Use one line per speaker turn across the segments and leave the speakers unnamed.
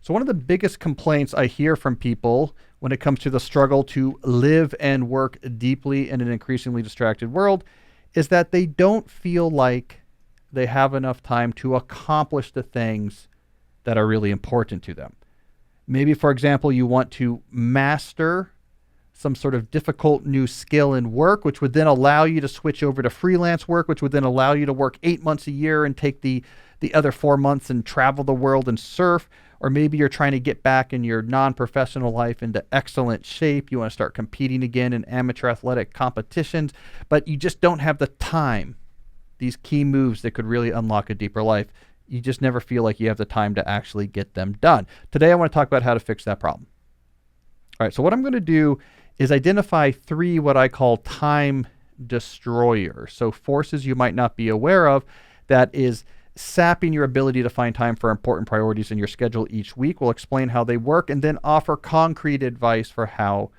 So one of the biggest complaints I hear from people when it comes to the struggle to live and work deeply in an increasingly distracted world is that they don't feel like they have enough time to accomplish the things that are really important to them. Maybe, for example, you want to master some sort of difficult new skill in work, which would then allow you to switch over to freelance work, which would then allow you to work 8 months a year and take the other 4 months and travel the world and surf. Or maybe you're trying to get back in your non-professional life into excellent shape. You want to start competing again in amateur athletic competitions, but you just don't have the time. These key moves that could really unlock a deeper life, you just never feel like you have the time to actually get them done. Today, I want to talk about how to fix that problem. All right, so what I'm going to do is identify 3 what I call time destroyers. So forces you might not be aware of that is sapping your ability to find time for important priorities in your schedule each week. We'll explain how they work and then offer concrete advice for how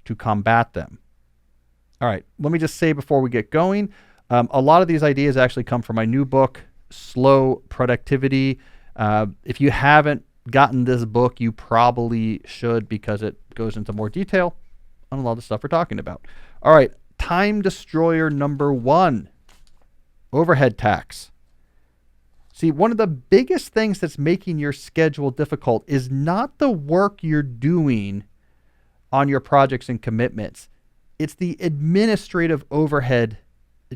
to combat them. All right, let me just say before we get going, a lot of these ideas actually come from my new book, Slow Productivity. If you haven't gotten this book, you probably should because it goes into more detail on a lot of the stuff we're talking about. All right, time destroyer number 1, overhead tax. See, one of the biggest things that's making your schedule difficult is not the work you're doing on your projects and commitments. It's the administrative overhead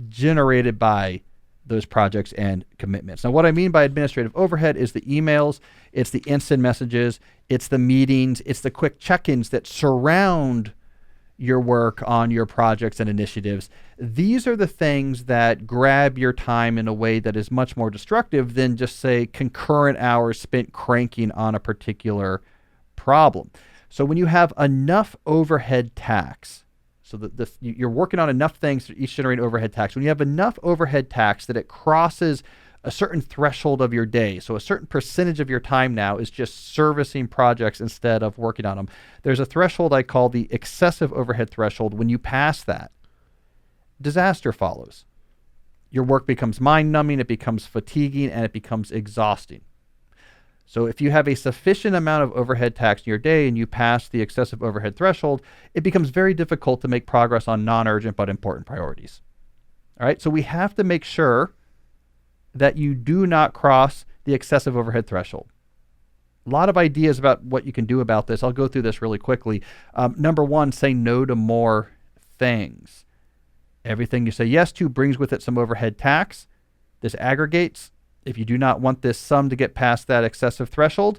generated by those projects and commitments. Now, what I mean by administrative overhead is the emails, it's the instant messages, it's the meetings, it's the quick check-ins that surround your work on your projects and initiatives. These are the things that grab your time in a way that is much more destructive than just, say, concurrent hours spent cranking on a particular problem. So when you have enough overhead tax, so that you're working on enough things to each generate overhead tax, when you have enough overhead tax that it crosses a certain threshold of your day, so a certain percentage of your time now is just servicing projects instead of working on them. There's a threshold I call the excessive overhead threshold. When you pass that, disaster follows. Your work becomes mind-numbing, it becomes fatiguing, and it becomes exhausting. So if you have a sufficient amount of overhead tax in your day and you pass the excessive overhead threshold, it becomes very difficult to make progress on non-urgent but important priorities. All right, so we have to make sure that you do not cross the excessive overhead threshold. A lot of ideas about what you can do about this. I'll go through this really quickly. Number 1, say no to more things. Everything you say yes to brings with it some overhead tax. This aggregates. If you do not want this sum to get past that excessive threshold,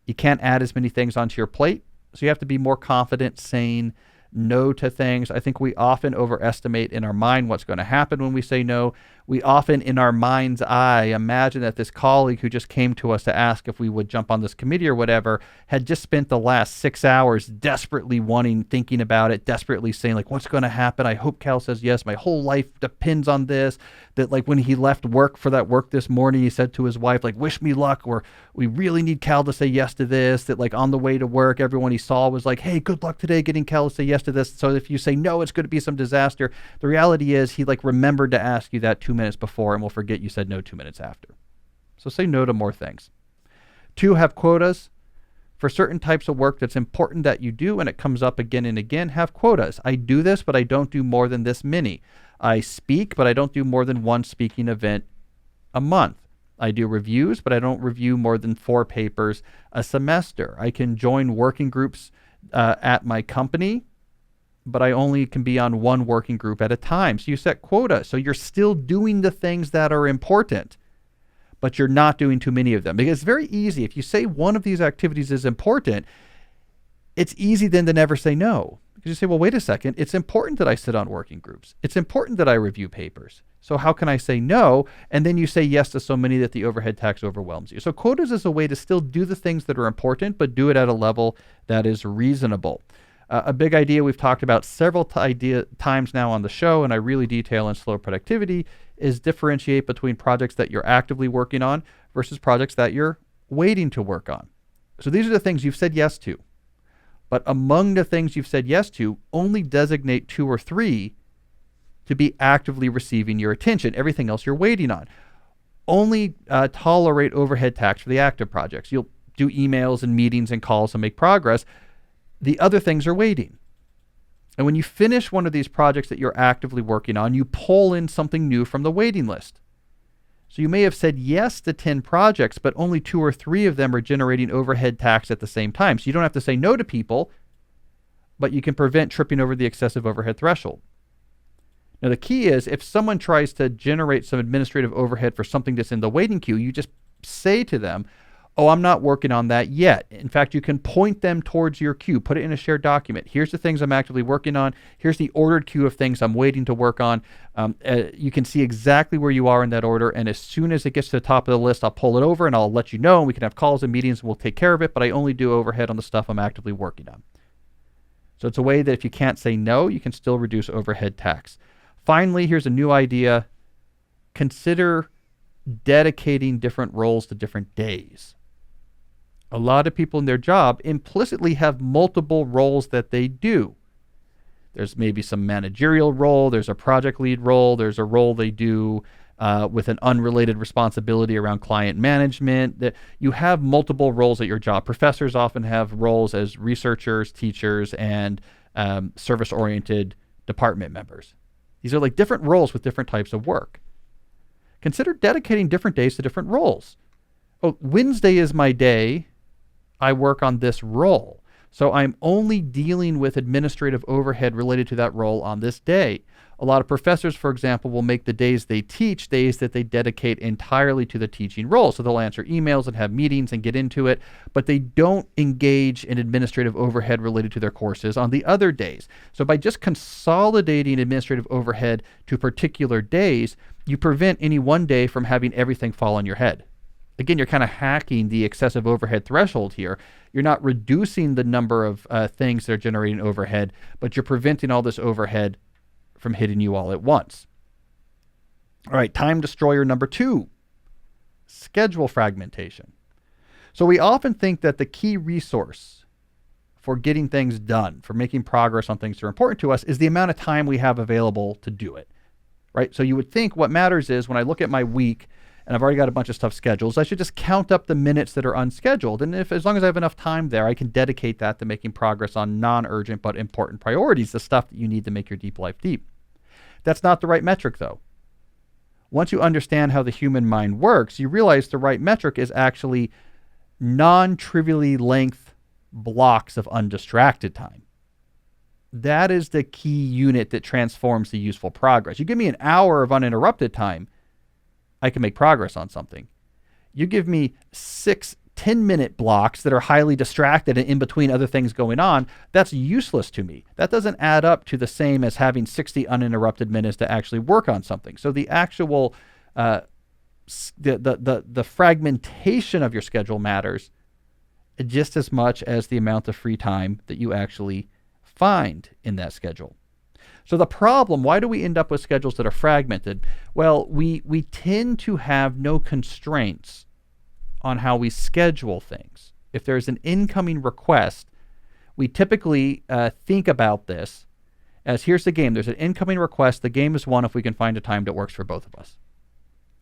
you can't add as many things onto your plate. So you have to be more confident saying no to things. I think we often overestimate in our mind what's going to happen when we say no. We often, in our mind's eye, imagine that this colleague who just came to us to ask if we would jump on this committee or whatever had just spent the last 6 hours desperately thinking about it, desperately saying, like, what's going to happen? I hope Cal says yes. My whole life depends on this. That, like, when he left work for that work this morning, he said to his wife, like, wish me luck, or we really need Cal to say yes to this. That, like, on the way to work, everyone he saw was like, hey, good luck today getting Cal to say yes to this. So if you say no, it's going to be some disaster. The reality is he, like, remembered to ask you that 2 minutes before and will forget you said no 2 minutes after. So say no to more things. 2, have quotas. For certain types of work that's important that you do and it comes up again and again, have quotas. I do this, but I don't do more than this many. I speak, but I don't do more than 1 speaking event a month. I do reviews, but I don't review more than 4 papers a semester. I can join working groups at my company, but I only can be on 1 working group at a time. So you set quota. So you're still doing the things that are important, but you're not doing too many of them. Because it's very easy. If you say one of these activities is important, it's easy then to never say no. Because you say, well, wait a second. It's important that I sit on working groups. It's important that I review papers. So how can I say no? And then you say yes to so many that the overhead tax overwhelms you. So quotas is a way to still do the things that are important, but do it at a level that is reasonable. A big idea we've talked about several times now on the show, and I really detail in Slow Productivity, is differentiate between projects that you're actively working on versus projects that you're waiting to work on. So these are the things you've said yes to. But among the things you've said yes to, only designate 2 or 3 to be actively receiving your attention. Everything else you're waiting on. Only tolerate overhead tax for the active projects. You'll do emails and meetings and calls and make progress. The other things are waiting. And when you finish one of these projects that you're actively working on, you pull in something new from the waiting list. So you may have said yes to 10 projects, but only 2 or 3 of them are generating overhead tax at the same time. So you don't have to say no to people, but you can prevent tripping over the excessive overhead threshold. Now, the key is if someone tries to generate some administrative overhead for something that's in the waiting queue, you just say to them, oh, I'm not working on that yet. In fact, you can point them towards your queue, put it in a shared document. Here's the things I'm actively working on. Here's the ordered queue of things I'm waiting to work on. You can see exactly where you are in that order. And as soon as it gets to the top of the list, I'll pull it over and I'll let you know. And we can have calls and meetings and we'll take care of it. But I only do overhead on the stuff I'm actively working on. So it's a way that if you can't say no, you can still reduce overhead tax. Finally, here's a new idea. Consider dedicating different roles to different days. A lot of people in their job implicitly have multiple roles that they do. There's maybe some managerial role, there's a project lead role, there's a role they do with an unrelated responsibility around client management. That you have multiple roles at your job. Professors often have roles as researchers, teachers, and service-oriented department members. These are like different roles with different types of work. Consider dedicating different days to different roles. Oh, Wednesday is my day. I work on this role. So I'm only dealing with administrative overhead related to that role on this day. A lot of professors, for example, will make the days they teach days that they dedicate entirely to the teaching role. So they'll answer emails and have meetings and get into it, but they don't engage in administrative overhead related to their courses on the other days. So by just consolidating administrative overhead to particular days, you prevent any one day from having everything fall on your head. Again, you're kind of hacking the excessive overhead threshold here. You're not reducing the number of things that are generating overhead, but you're preventing all this overhead from hitting you all at once. All right, time destroyer number 2, schedule fragmentation. So we often think that the key resource for getting things done, for making progress on things that are important to us, is the amount of time we have available to do it, right? So you would think what matters is when I look at my week, and I've already got a bunch of stuff scheduled, so I should just count up the minutes that are unscheduled. And as long as I have enough time there, I can dedicate that to making progress on non-urgent but important priorities, the stuff that you need to make your deep life deep. That's not the right metric, though. Once you understand how the human mind works, you realize the right metric is actually non-trivially length blocks of undistracted time. That is the key unit that transforms the useful progress. You give me an hour of uninterrupted time, I can make progress on something. You give me 6 10-minute blocks that are highly distracted and in between other things going on, that's useless to me. That doesn't add up to the same as having 60 uninterrupted minutes to actually work on something. So the actual the fragmentation of your schedule matters just as much as the amount of free time that you actually find in that schedule. So the problem, why do we end up with schedules that are fragmented? Well, we tend to have no constraints on how we schedule things. If there's an incoming request, we typically think about this as, here's the game. There's an incoming request. The game is won if we can find a time that works for both of us.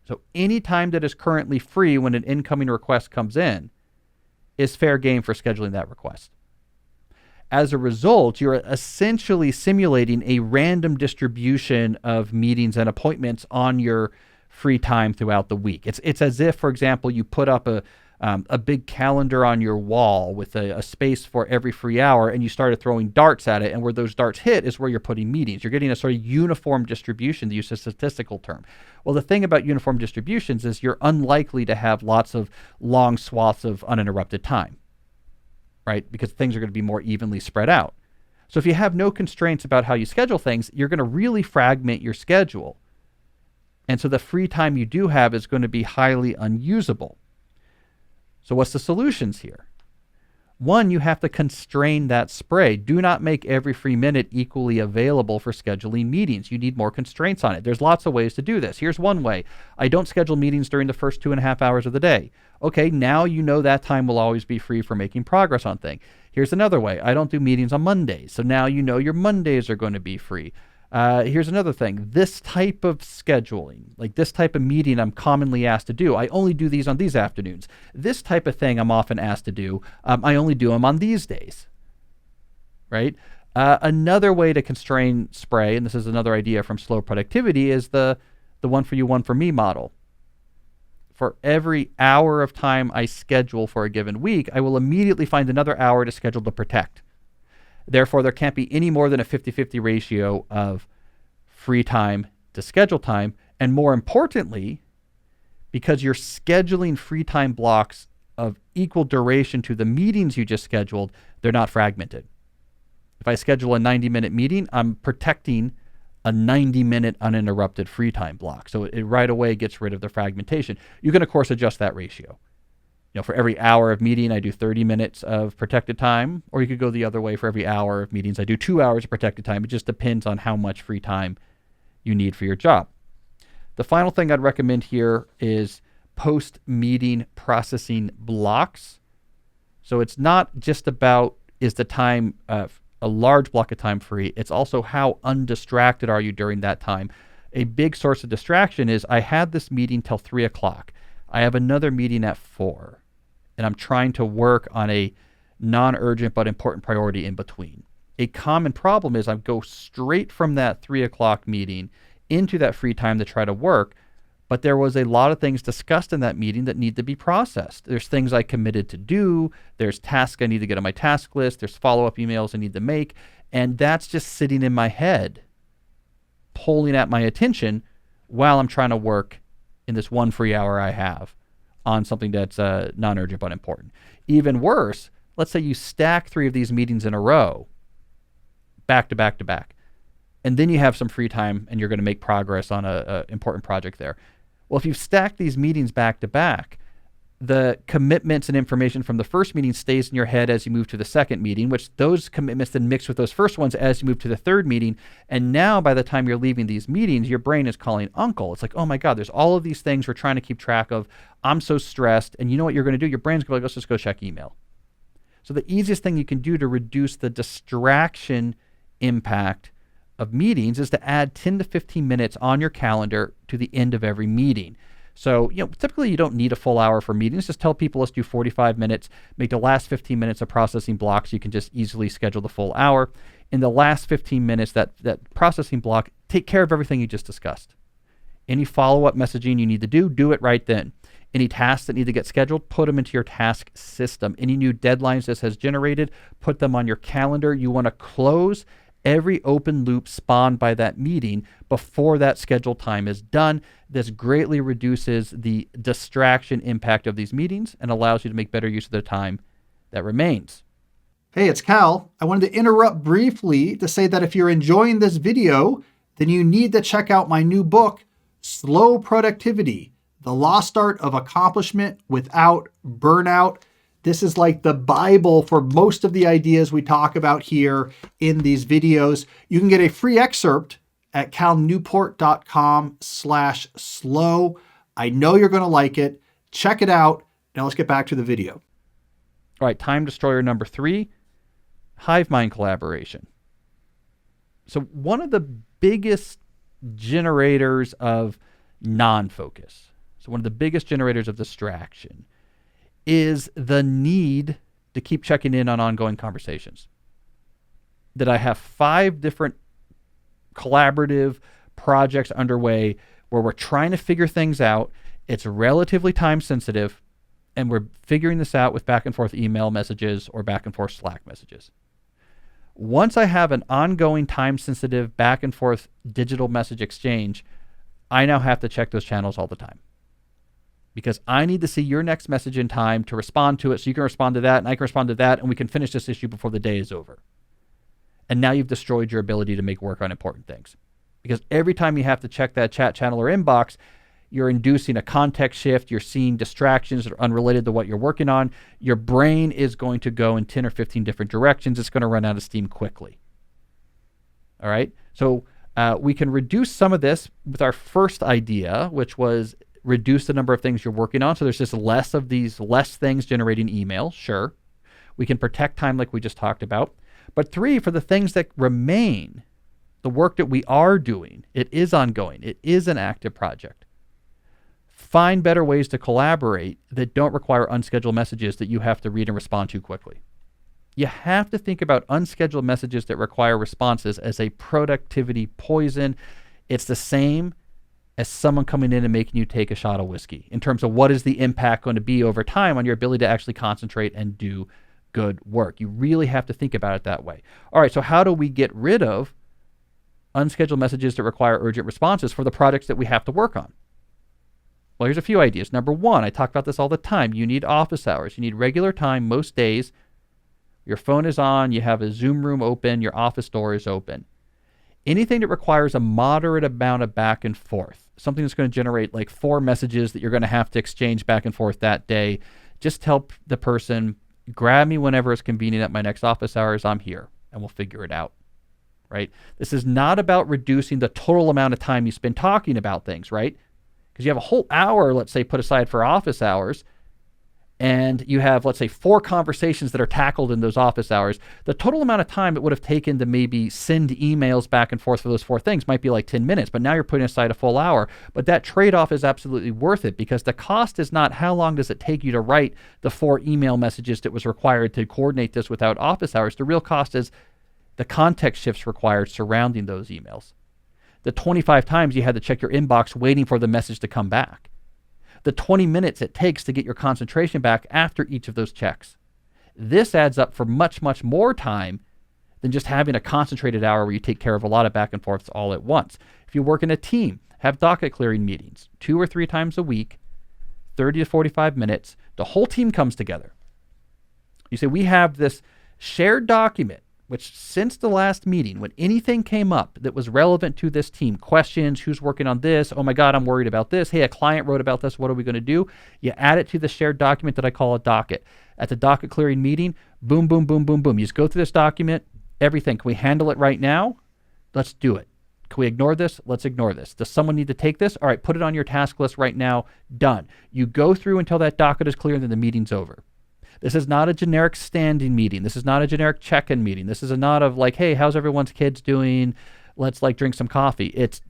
So any time that is currently free when an incoming request comes in is fair game for scheduling that request. As a result, you're essentially simulating a random distribution of meetings and appointments on your free time throughout the week. It's as if, for example, you put up a big calendar on your wall with a space for every free hour, and you started throwing darts at it, and where those darts hit is where you're putting meetings. You're getting a sort of uniform distribution, to use a statistical term. Well, the thing about uniform distributions is you're unlikely to have lots of long swaths of uninterrupted time, right? Because things are going to be more evenly spread out. So if you have no constraints about how you schedule things, you're going to really fragment your schedule. And so the free time you do have is going to be highly unusable. So what's the solutions here? One, you have to constrain that spray. Do not make every free minute equally available for scheduling meetings. You need more constraints on it. There's lots of ways to do this. Here's one way. I don't schedule meetings during the first 2.5 hours of the day. Okay, now you know that time will always be free for making progress on things. Here's another way. I don't do meetings on Mondays. So now you know your Mondays are going to be free. Here's another thing. This type of scheduling, like this type of meeting I'm commonly asked to do, I only do these on these afternoons. This type of thing I'm often asked to do, I only do them on these days, right? Another way to constrain spray, and this is another idea from Slow Productivity, is the one for you, one for me model. For every hour of time I schedule for a given week, I will immediately find another hour to schedule to protect. Therefore, there can't be any more than a 50-50 ratio of free time to schedule time. And more importantly, because you're scheduling free time blocks of equal duration to the meetings you just scheduled, they're not fragmented. If I schedule a 90-minute meeting, I'm protecting a 90-minute uninterrupted free time block. So it right away gets rid of the fragmentation. You can, of course, adjust that ratio. For every hour of meeting, I do 30 minutes of protected time, or you could go the other way. For every hour of meetings, I do 2 hours of protected time. It just depends on how much free time you need for your job. The final thing I'd recommend here is post-meeting processing blocks. So it's not just about, is the time, a large block of time free? It's also how undistracted are you during that time? A big source of distraction is, I had this meeting till 3 o'clock. I have another meeting at 4. And I'm trying to work on a non-urgent but important priority in between. A common problem is I go straight from that 3 o'clock meeting into that free time to try to work, but there was a lot of things discussed in that meeting that need to be processed. There's things I committed to do, there's tasks I need to get on my task list, there's follow-up emails I need to make, and that's just sitting in my head, pulling at my attention while I'm trying to work in this one free hour I have on something that's non-urgent but important. Even worse, let's say you stack 3 of these meetings in a row, back to back to back, and then you have some free time and you're going to make progress on a important project there. Well, if you stack these meetings back to back, the commitments and information from the first meeting stays in your head as you move to the second meeting, which those commitments then mix with those first ones as you move to the third meeting. And now by the time you're leaving these meetings, your brain is calling uncle. It's like, oh my God, there's all of these things we're trying to keep track of. I'm so stressed. And you know what you're going to do? Your brain's going to be like, let's just go check email. So the easiest thing you can do to reduce the distraction impact of meetings is to add 10 to 15 minutes on your calendar to the end of every meeting. So, typically you don't need a full hour for meetings. Just tell people, let's do 45 minutes, make the last 15 minutes of processing blocks. You can just easily schedule the full hour. In the last 15 minutes, that processing block, take care of everything you just discussed. Any follow-up messaging you need to do it right then. Any tasks that need to get scheduled, put them into your task system. Any new deadlines this has generated, put them on your calendar. You want to close every open loop spawned by that meeting before that scheduled time is done. This greatly reduces the distraction impact of these meetings and allows you to make better use of the time that remains.
Hey, it's Cal. I wanted to interrupt briefly to say that if you're enjoying this video, then you need to check out my new book, Slow Productivity, The Lost Art of Accomplishment Without Burnout. This is like the Bible for most of the ideas we talk about here in these videos. You can get a free excerpt at calnewport.com/slow. I know you're going to like it. Check it out. Now let's get back to the video.
All right, time destroyer number 3, hive mind collaboration. So one of the biggest generators of non-focus, so one of the biggest generators of distraction, is the need to keep checking in on ongoing conversations. That I have 5 different collaborative projects underway where we're trying to figure things out. It's relatively time sensitive, and we're figuring this out with back and forth email messages or back and forth Slack messages. Once I have an ongoing time sensitive back and forth digital message exchange, I now have to check those channels all the time, because I need to see your next message in time to respond to it, so you can respond to that and I can respond to that, and we can finish this issue before the day is over. And now you've destroyed your ability to make work on important things. Because every time you have to check that chat channel or inbox, you're inducing a context shift, you're seeing distractions that are unrelated to what you're working on. Your brain is going to go in 10 or 15 different directions. It's going to run out of steam quickly. All right? So we can reduce some of this with our first idea, which was reduce the number of things you're working on. So there's just less things generating email. Sure. We can protect time like we just talked about. But 3, for the things that remain, the work that we are doing, it is ongoing. It is an active project. Find better ways to collaborate that don't require unscheduled messages that you have to read and respond to quickly. You have to think about unscheduled messages that require responses as a productivity poison. It's the same as someone coming in and making you take a shot of whiskey in terms of what is the impact going to be over time on your ability to actually concentrate and do good work. You really have to think about it that way. All right, so how do we get rid of unscheduled messages that require urgent responses for the projects that we have to work on? Well, here's a few ideas. Number one, I talk about this all the time. You need office hours. You need regular time most days. Your phone is on. You have a Zoom room open. Your office door is open. Anything that requires a moderate amount of back and forth, something that's going to generate like 4 messages that you're going to have to exchange back and forth that day, just tell the person, grab me whenever it's convenient at my next office hours. I'm here, and we'll figure it out, right? This is not about reducing the total amount of time you spend talking about things, right? Because you have a whole hour, let's say, put aside for office hours, and you have, let's say, 4 conversations that are tackled in those office hours. The total amount of time it would have taken to maybe send emails back and forth for those 4 things might be like 10 minutes, but now you're putting aside a full hour. But that trade-off is absolutely worth it, because the cost is not how long does it take you to write the 4 email messages that was required to coordinate this without office hours. The real cost is the context shifts required surrounding those emails. The 25 times you had to check your inbox waiting for the message to come back. The 20 minutes it takes to get your concentration back after each of those checks. This adds up for much, much more time than just having a concentrated hour where you take care of a lot of back and forths all at once. If you work in a team, have docket clearing meetings 2 or 3 times a week, 30 to 45 minutes. The whole team comes together. You say, we have this shared document, which since the last meeting, when anything came up that was relevant to this team, questions, who's working on this, oh my God, I'm worried about this, hey, a client wrote about this, what are we going to do? You add it to the shared document that I call a docket. At the docket clearing meeting, boom, boom, boom, boom, boom. You just go through this document, everything. Can we handle it right now? Let's do it. Can we ignore this? Let's ignore this. Does someone need to take this? All right, put it on your task list right now. Done. You go through until that docket is clear and then the meeting's over. This is not a generic standing meeting. This is not a generic check-in meeting. This is not of like, hey, how's everyone's kids doing? Let's like drink some coffee. It's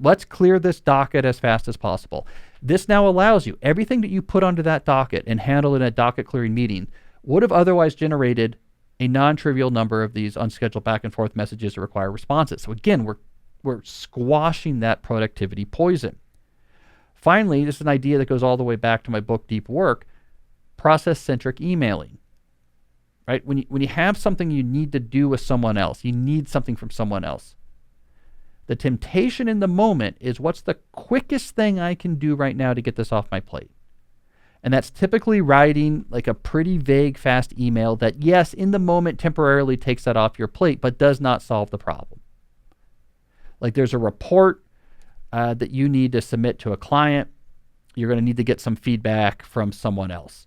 let's clear this docket as fast as possible. This now allows you, everything that you put onto that docket and handle in a docket clearing meeting would have otherwise generated a non-trivial number of these unscheduled back and forth messages that require responses. So again, we're squashing that productivity poison. Finally, this is an idea that goes all the way back to my book, Deep Work. Process-centric emailing, right? When you have something you need to do with someone else, you need something from someone else. The temptation in the moment is, what's the quickest thing I can do right now to get this off my plate? And that's typically writing like a pretty vague, fast email that, yes, in the moment temporarily takes that off your plate, but does not solve the problem. Like there's a report that you need to submit to a client. You're going to need to get some feedback from someone else.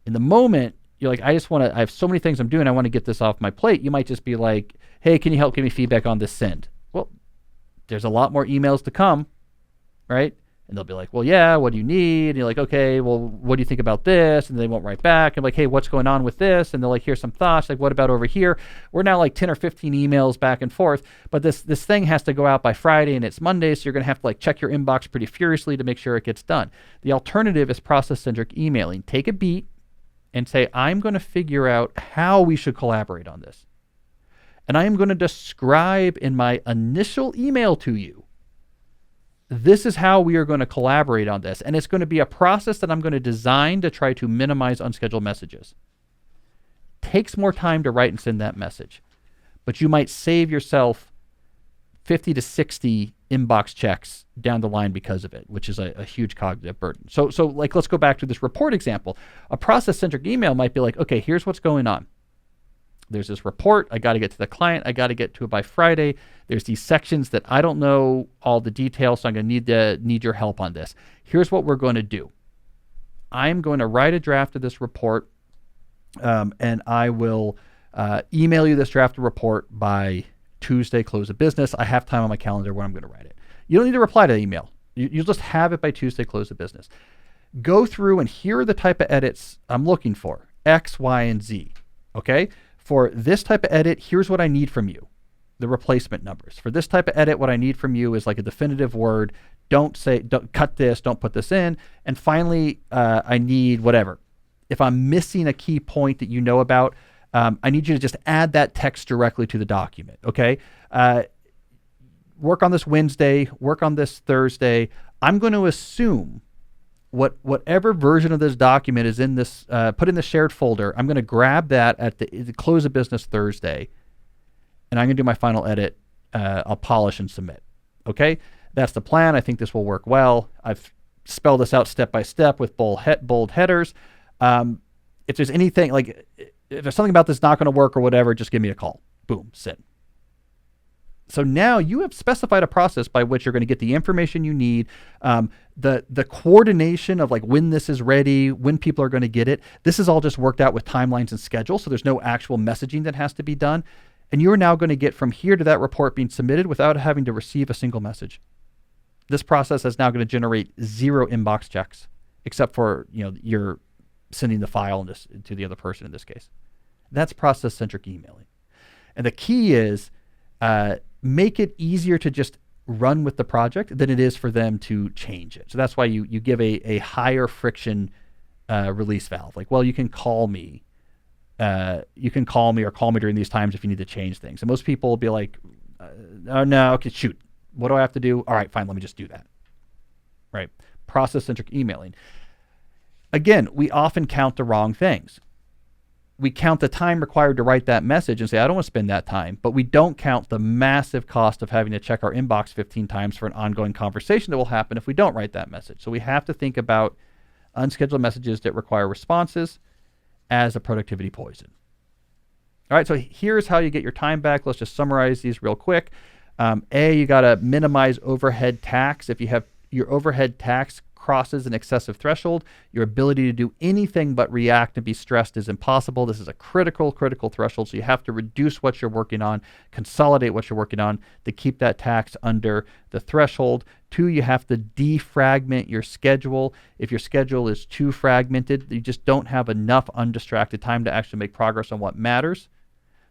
In the moment, you're like, I have so many things I'm doing. I want to get this off my plate. You might just be like, hey, can you help give me feedback on this send? Well, there's a lot more emails to come, right? And they'll be like, well, yeah, what do you need? And you're like, okay, well, what do you think about this? And they won't write back. And like, hey, what's going on with this? And they're like, here's some thoughts. Like, what about over here? We're now like 10 or 15 emails back and forth, but this thing has to go out by Friday and it's Monday. So you're going to have to like check your inbox pretty furiously to make sure it gets done. The alternative is process-centric emailing. Take a beat and say, I'm going to figure out how we should collaborate on this. And I am going to describe in my initial email to you, this is how we are going to collaborate on this. And it's going to be a process that I'm going to design to try to minimize unscheduled messages. Takes more time to write and send that message, but you might save yourself 50 to 60 inbox checks down the line because of it, which is a huge cognitive burden. So like, let's go back to this report example. A process-centric email might be like, okay, here's what's going on. There's this report. I got to get to the client. I got to get to it by Friday. There's these sections that I don't know all the details, so I'm going to need your help on this. Here's what we're going to do. I'm going to write a draft of this report, and I will email you this draft report by Tuesday, close of business. I have time on my calendar where I'm going to write it. You don't need to reply to the email. You'll just have it by Tuesday, close of business. Go through and here are the type of edits I'm looking for, X, Y, and Z. Okay? For this type of edit, here's what I need from you. the replacement numbers. For this type of edit, what I need from you is like a definitive word. Don't cut this, don't put this in. And finally, I need whatever. If I'm missing a key point that you know about, I need you to just add that text directly to the document, okay? Work on this Wednesday, work on this Thursday. I'm going to assume whatever version of this document is in this, put in the shared folder, I'm going to grab that at the close of business Thursday, and I'm going to do my final edit. I'll polish and submit, okay? That's the plan. I think this will work well. I've spelled this out step by step with bold headers. If there's anything, like if there's something about this not going to work or whatever, just give me a call. Boom, send. So now you have specified a process by which you're going to get the information you need, the coordination of like when this is ready, when people are going to get it. This is all just worked out with timelines and schedules, so there's no actual messaging that has to be done. And you are now going to get from here to that report being submitted without having to receive a single message. This process is now going to generate 0 inbox checks, except for you're sending the file to the other person in this case. That's process-centric emailing. And the key is make it easier to just run with the project than it is for them to change it. So that's why you give a higher friction release valve. Like, well, you can call me. Or call me during these times if you need to change things. And most people will be like, oh, no, okay, shoot. What do I have to do? All right, fine, let me just do that. Right? Process-centric emailing. Again, we often count the wrong things. We count the time required to write that message and say, I don't want to spend that time, but we don't count the massive cost of having to check our inbox 15 times for an ongoing conversation that will happen if we don't write that message. So we have to think about unscheduled messages that require responses as a productivity poison. All right, so here's how you get your time back. Let's just summarize these real quick. You got to minimize overhead tax. If you have your overhead tax crosses an excessive threshold, your ability to do anything but react and be stressed is impossible. This is a critical threshold. So you have to reduce what you're working on, consolidate what you're working on to keep that tax under the threshold. 2, you have to defragment your schedule. If your schedule is too fragmented, you just don't have enough undistracted time to actually make progress on what matters.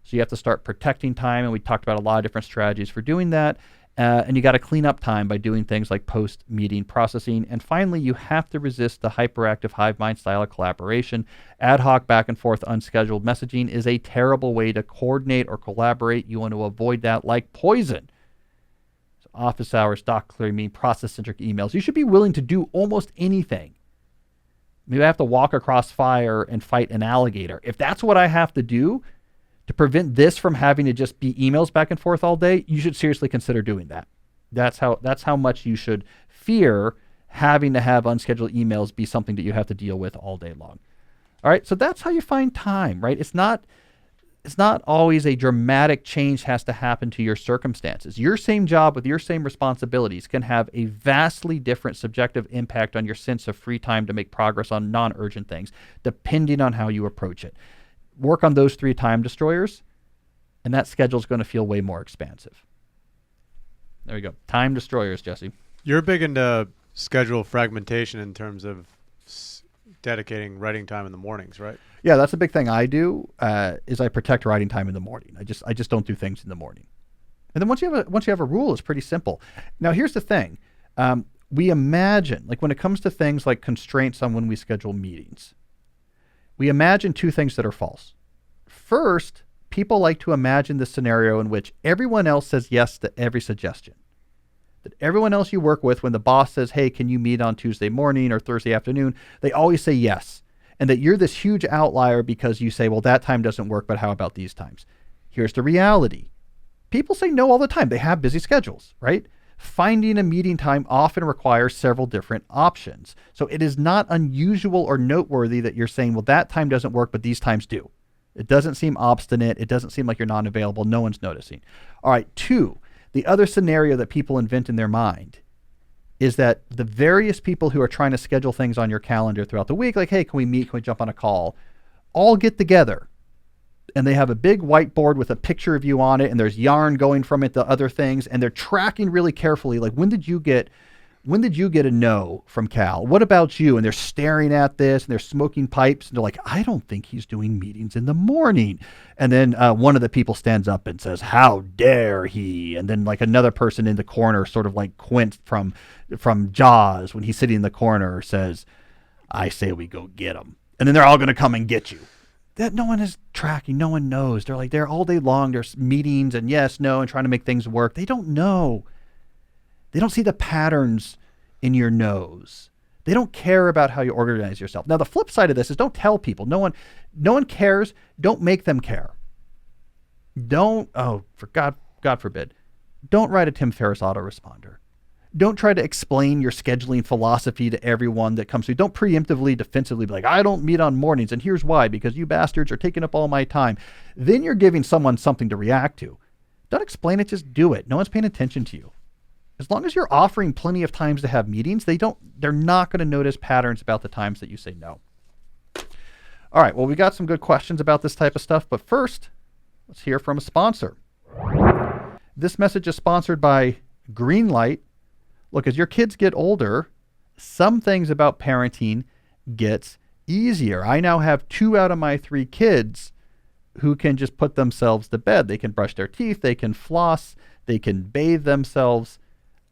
So you have to start protecting time, and we talked about a lot of different strategies for doing that. And you got to clean up time by doing things like post-meeting processing. And finally, you have to resist the hyperactive hive mind style of collaboration. Ad hoc, back and forth, unscheduled messaging is a terrible way to coordinate or collaborate. You want to avoid that like poison. So office hours, doc clearing meeting, process-centric emails. You should be willing to do almost anything. Maybe I have to walk across fire and fight an alligator. If that's what I have to do to prevent this from having to just be emails back and forth all day, you should seriously consider doing that. That's how much you should fear having to have unscheduled emails be something that you have to deal with all day long. All right, so that's how you find time, right? It's not always a dramatic change has to happen to your circumstances. Your same job with your same responsibilities can have a vastly different subjective impact on your sense of free time to make progress on non-urgent things, depending on how you approach it. Work on those 3 time destroyers, and that schedule is going to feel way more expansive. There we go. Time destroyers, Jesse.
You're big into schedule fragmentation in terms of dedicating writing time in the mornings, right?
Yeah, that's a big thing I do. Is I protect writing time in the morning. I just don't do things in the morning. And then once you have a rule, it's pretty simple. Now here's the thing. We imagine, like when it comes to things like constraints on when we schedule meetings, we imagine 2 things that are false. First, people like to imagine the scenario in which everyone else says yes to every suggestion. That everyone else you work with, when the boss says, hey, can you meet on Tuesday morning or Thursday afternoon, they always say yes. And that you're this huge outlier because you say, well, that time doesn't work, but how about these times? Here's the reality. People say no all the time. They have busy schedules, right? Finding a meeting time often requires several different options. So it is not unusual or noteworthy that you're saying, well, that time doesn't work, but these times do. It doesn't seem obstinate. It doesn't seem like you're non-available. No one's noticing. All right, 2, the other scenario that people invent in their mind is that the various people who are trying to schedule things on your calendar throughout the week, like, hey, can we meet? Can we jump on a call? All get together. And they have a big whiteboard with a picture of you on it, and there's yarn going from it to other things, and they're tracking really carefully, like, when did you get when did you get a no from Cal? What about you? And they're staring at this and they're smoking pipes and they're like, I don't think he's doing meetings in the morning. And then one of the people stands up and says, how dare he? And then like another person in the corner, sort of like Quint from Jaws, when he's sitting in the corner, says, I say we go get him. And then they're all going to come and get you. That no one is tracking. No one knows. They're like, they're all day long. There's meetings and yes, no, and trying to make things work. They don't know. They don't see the patterns in your no's. They don't care about how you organize yourself. Now, the flip side of this is don't tell people. No one cares. Don't make them care. For God forbid, don't write a Tim Ferriss autoresponder. Don't try to explain your scheduling philosophy to everyone that comes through. Don't preemptively, defensively be like, I don't meet on mornings, and here's why, because you bastards are taking up all my time. Then you're giving someone something to react to. Don't explain it, just do it. No one's paying attention to you. As long as you're offering plenty of times to have meetings, they're not going to notice patterns about the times that you say no. All right, well, we got some good questions about this type of stuff, but first, let's hear from a sponsor. This message is sponsored by Greenlight. Look, as your kids get older, some things about parenting gets easier. I now have 2 out of my 3 kids who can just put themselves to bed. They can brush their teeth, they can floss, they can bathe themselves.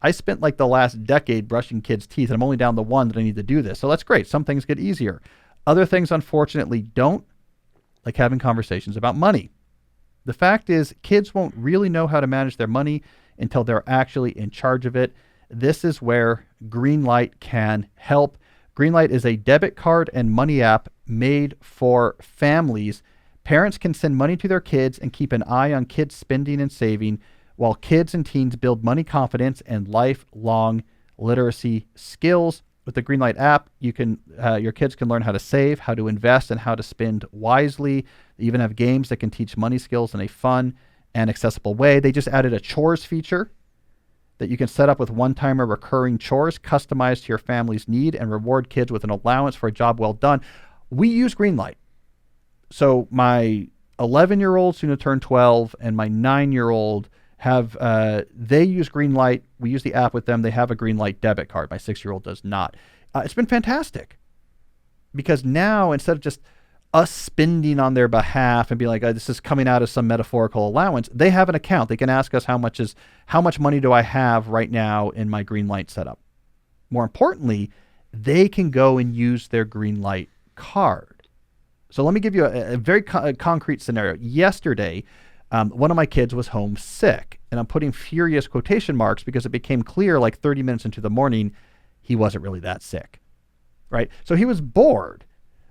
I spent like the last decade brushing kids' teeth, and I'm only down to 1 that I need to do this. So that's great. Some things get easier. Other things, unfortunately, don't, like having conversations about money. The fact is, kids won't really know how to manage their money until they're actually in charge of it. This is where Greenlight can help. Greenlight is a debit card and money app made for families. Parents can send money to their kids and keep an eye on kids' spending and saving, while kids and teens build money confidence and lifelong literacy skills. With the Greenlight app, your kids can learn how to save, how to invest, and how to spend wisely. They even have games that can teach money skills in a fun and accessible way. They just added a chores feature that you can set up with one-time or recurring chores customized to your family's need and reward kids with an allowance for a job well done. We use Greenlight. So my 11-year-old, soon to turn 12, and my 9-year-old they use Greenlight. We use the app with them. They have a Greenlight debit card. My 6-year-old does not. It's been fantastic because now instead of just us spending on their behalf and be like, this is coming out of some metaphorical allowance, they have an account. They can ask us how much money do I have right now in my Greenlight setup. More importantly, they can go and use their Greenlight card. So let me give you a very concrete scenario. Yesterday, one of my kids was home sick, and I'm putting furious quotation marks because it became clear like 30 minutes into the morning, he wasn't really that sick, right? So he was bored.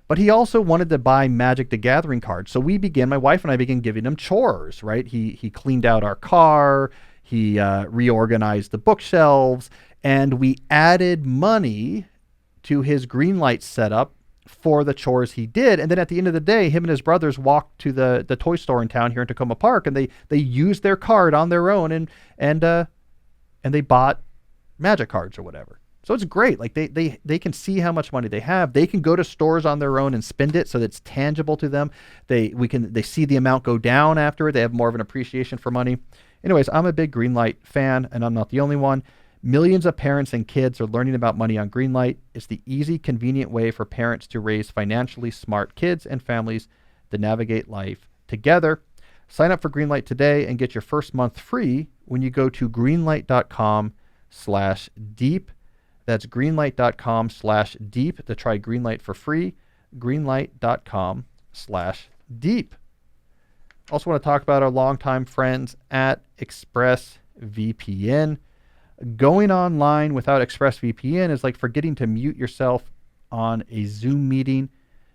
But he also wanted to buy Magic the Gathering cards. So my wife and I began giving him chores, right? He cleaned out our car. He reorganized the bookshelves. And we added money to his Greenlight setup for the chores he did. And then at the end of the day, him and his brothers walked to the toy store in town here in Tacoma Park. And they used their card on their own and they bought Magic cards or whatever. So it's great. Like they can see how much money they have. They can go to stores on their own and spend it so that it's tangible to them. They see the amount go down after it. They have more of an appreciation for money. Anyways, I'm a big Greenlight fan, and I'm not the only one. Millions of parents and kids are learning about money on Greenlight. It's the easy, convenient way for parents to raise financially smart kids and families to navigate life together. Sign up for Greenlight today and get your first month free when you go to greenlight.com/deep. That's greenlight.com/deep to try Greenlight for free. Greenlight.com/deep. Also want to talk about our longtime friends at ExpressVPN. Going online without ExpressVPN is like forgetting to mute yourself on a Zoom meeting.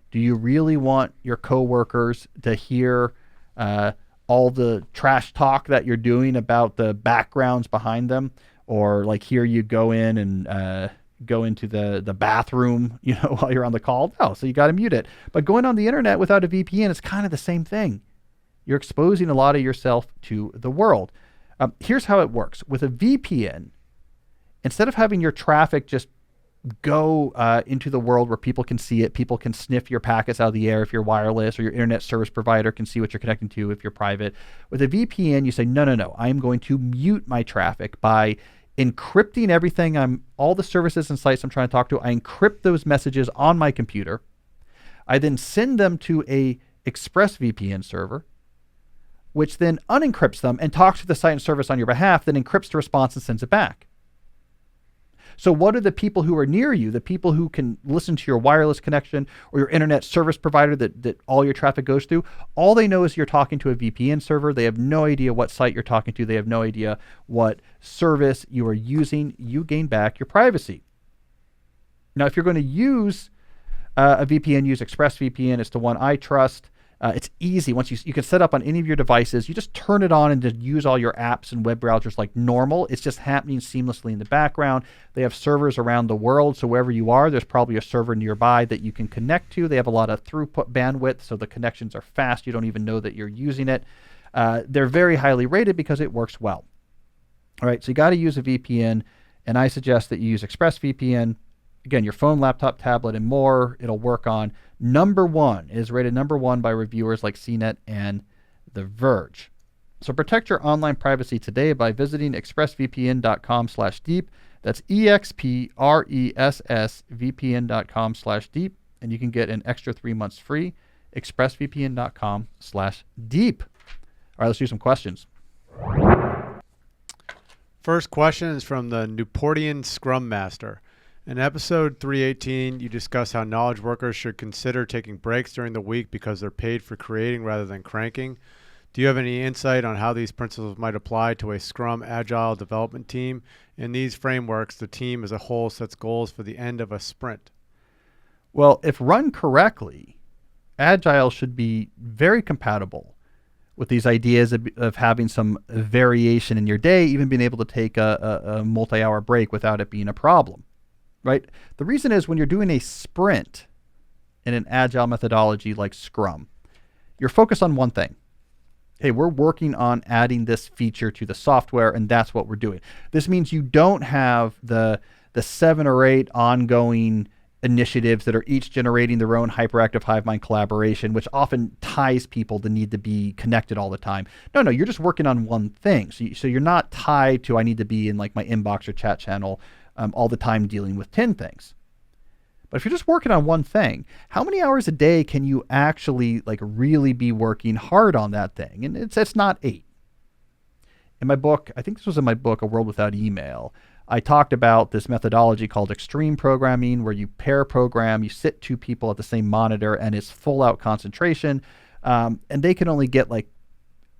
Do you really want your coworkers to hear all the trash talk that you're doing about the backgrounds behind them? Or like here you go in and go into the bathroom, while you're on the call. No, so you got to mute it. But going on the internet without a VPN is kind of the same thing. You're exposing a lot of yourself to the world. Here's how it works. With a VPN, instead of having your traffic just go into the world where people can see it, people can sniff your packets out of the air if you're wireless, or your internet service provider can see what you're connecting to if you're private. With a VPN, you say, no, I'm going to mute my traffic by encrypting everything all the services and sites I'm trying to talk to. I encrypt those messages on my computer. I then send them to a ExpressVPN server, which then unencrypts them and talks to the site and service on your behalf, then encrypts the response and sends it back. So what are the people who are near you, the people who can listen to your wireless connection or your internet service provider that all your traffic goes through? All they know is you're talking to a VPN server. They have no idea what site you're talking to. They have no idea what service you are using. You gain back your privacy. Now, if you're going to use a VPN, use ExpressVPN. It's the one I trust. It's easy. Once you can set up on any of your devices, you just turn it on and just use all your apps and web browsers like normal. It's just happening seamlessly in the background. They have servers around the world, so wherever you are, there's probably a server nearby that you can connect to. They have a lot of throughput bandwidth, so the connections are fast. You don't even know that you're using it. They're very highly rated because it works well. All right, so you got to use a VPN, and I suggest that you use ExpressVPN. Again, your phone, laptop, tablet, and more, it'll work on. Number one, it is rated number one by reviewers like CNET and The Verge. So protect your online privacy today by visiting expressvpn.com/deep. That's expressvpn.com/deep. And you can get an extra 3 months free. expressvpn.com/deep. All right, let's do some questions.
First question is from the Newportian Scrum Master. In episode 318, you discuss how knowledge workers should consider taking breaks during the week because they're paid for creating rather than cranking. Do you have any insight on how these principles might apply to a Scrum Agile development team? In these frameworks, the team as a whole sets goals for the end of a sprint.
Well, if run correctly, Agile should be very compatible with these ideas of having some variation in your day, even being able to take a multi-hour break without it being a problem. Right? The reason is when you're doing a sprint in an Agile methodology like Scrum, you're focused on one thing. Hey, we're working on adding this feature to the software, and that's what we're doing. This means you don't have the 7 or 8 ongoing initiatives that are each generating their own hyperactive hive mind collaboration, which often ties people to need to be connected all the time. No, you're just working on one thing. So you're not tied to, I need to be in like my inbox or chat channel all the time dealing with 10 things. But if you're just working on one thing, how many hours a day can you actually like really be working hard on that thing? And it's not 8. In my book, I think this was in my book, A World Without Email, I talked about this methodology called extreme programming, where you pair program, you sit 2 people at the same monitor, and it's full out concentration. And they can only get like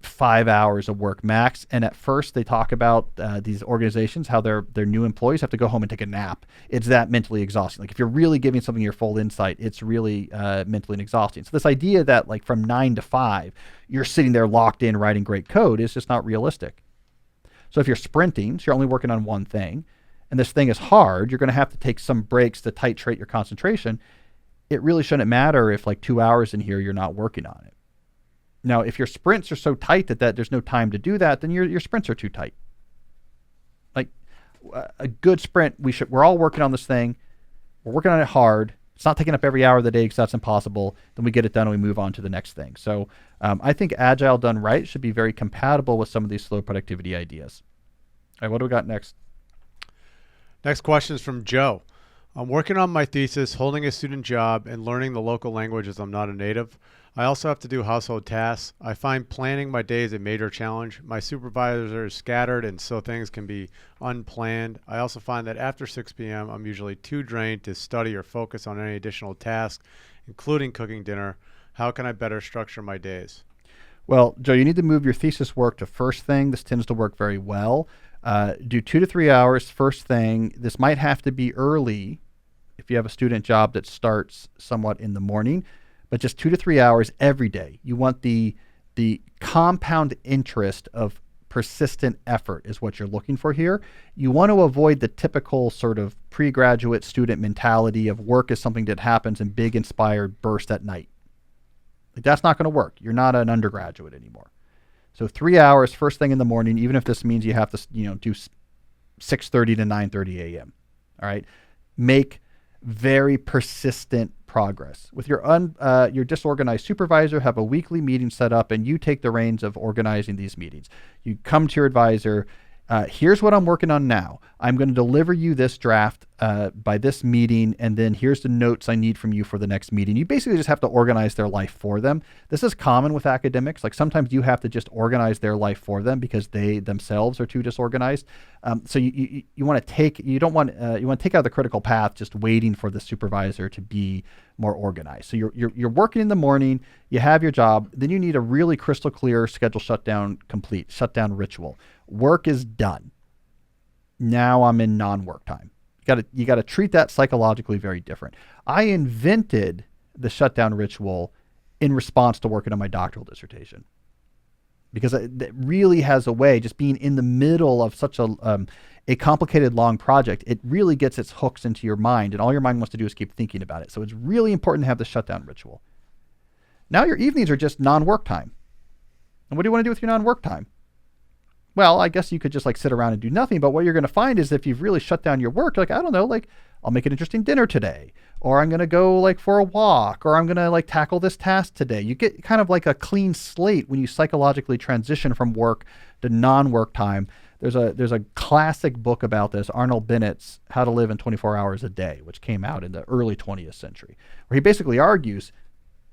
5 hours of work max. And at first they talk about these organizations, how their new employees have to go home and take a nap. It's that mentally exhausting. Like if you're really giving something your full insight, it's really mentally exhausting. So this idea that like from 9 to 5, you're sitting there locked in writing great code is just not realistic. So if you're sprinting, so you're only working on one thing, and this thing is hard, you're going to have to take some breaks to titrate your concentration. It really shouldn't matter if like 2 hours in here, you're not working on it. Now, if your sprints are so tight that there's no time to do that, then your sprints are too tight. Like a good sprint, we're all working on this thing. We're working on it hard. It's not taking up every hour of the day because that's impossible. Then we get it done and we move on to the next thing. So I think Agile done right should be very compatible with some of these slow productivity ideas. All right, what do we got next?
Next question is from Joe. I'm working on my thesis, holding a student job, and learning the local language as I'm not a native. I also have to do household tasks. I find planning my days a major challenge. My supervisors are scattered, and so things can be unplanned. I also find that after 6 p.m., I'm usually too drained to study or focus on any additional tasks, including cooking dinner. How can I better structure my days?
Well, Joe, you need to move your thesis work to first thing. This tends to work very well. Do 2 to 3 hours first thing. This might have to be early if you have a student job that starts somewhat in the morning, but just 2 to 3 hours every day. You want the compound interest of persistent effort is what you're looking for here. You want to avoid the typical sort of pre-graduate student mentality of work is something that happens in big inspired bursts at night. Like, that's not going to work. You're not an undergraduate anymore. So 3 hours first thing in the morning, even if this means you have to, do 6:30 to 9:30 a.m. All right. Make very persistent progress. With your disorganized supervisor, have a weekly meeting set up, and you take the reins of organizing these meetings. You come to your advisor, Here's what I'm working on now. I'm going to deliver you this draft by this meeting, and then here's the notes I need from you for the next meeting. You basically just have to organize their life for them. This is common with academics. Like sometimes you have to just organize their life for them because they themselves are too disorganized. So you want to take you want to take out the critical path just waiting for the supervisor to be more organized. So you're working in the morning, you have your job, then you need a really crystal clear schedule shutdown ritual. Work is done. Now I'm in non-work time. You got to treat that psychologically very different. I invented the shutdown ritual in response to working on my doctoral dissertation, because it really has a way, just being in the middle of such a complicated long project, it really gets its hooks into your mind, and all your mind wants to do is keep thinking about it. So it's really important to have the shutdown ritual. Now your evenings are just non-work time. And what do you want to do with your non-work time? Well, I guess you could just like sit around and do nothing. But what you're going to find is if you've really shut down your work, like, I don't know, like I'll make an interesting dinner today, or I'm going to go like for a walk, or I'm going to like tackle this task today. You get kind of like a clean slate when you psychologically transition from work to non-work time. There's a classic book about this, Arnold Bennett's How to Live in 24 Hours a Day, which came out in the early 20th century, where he basically argues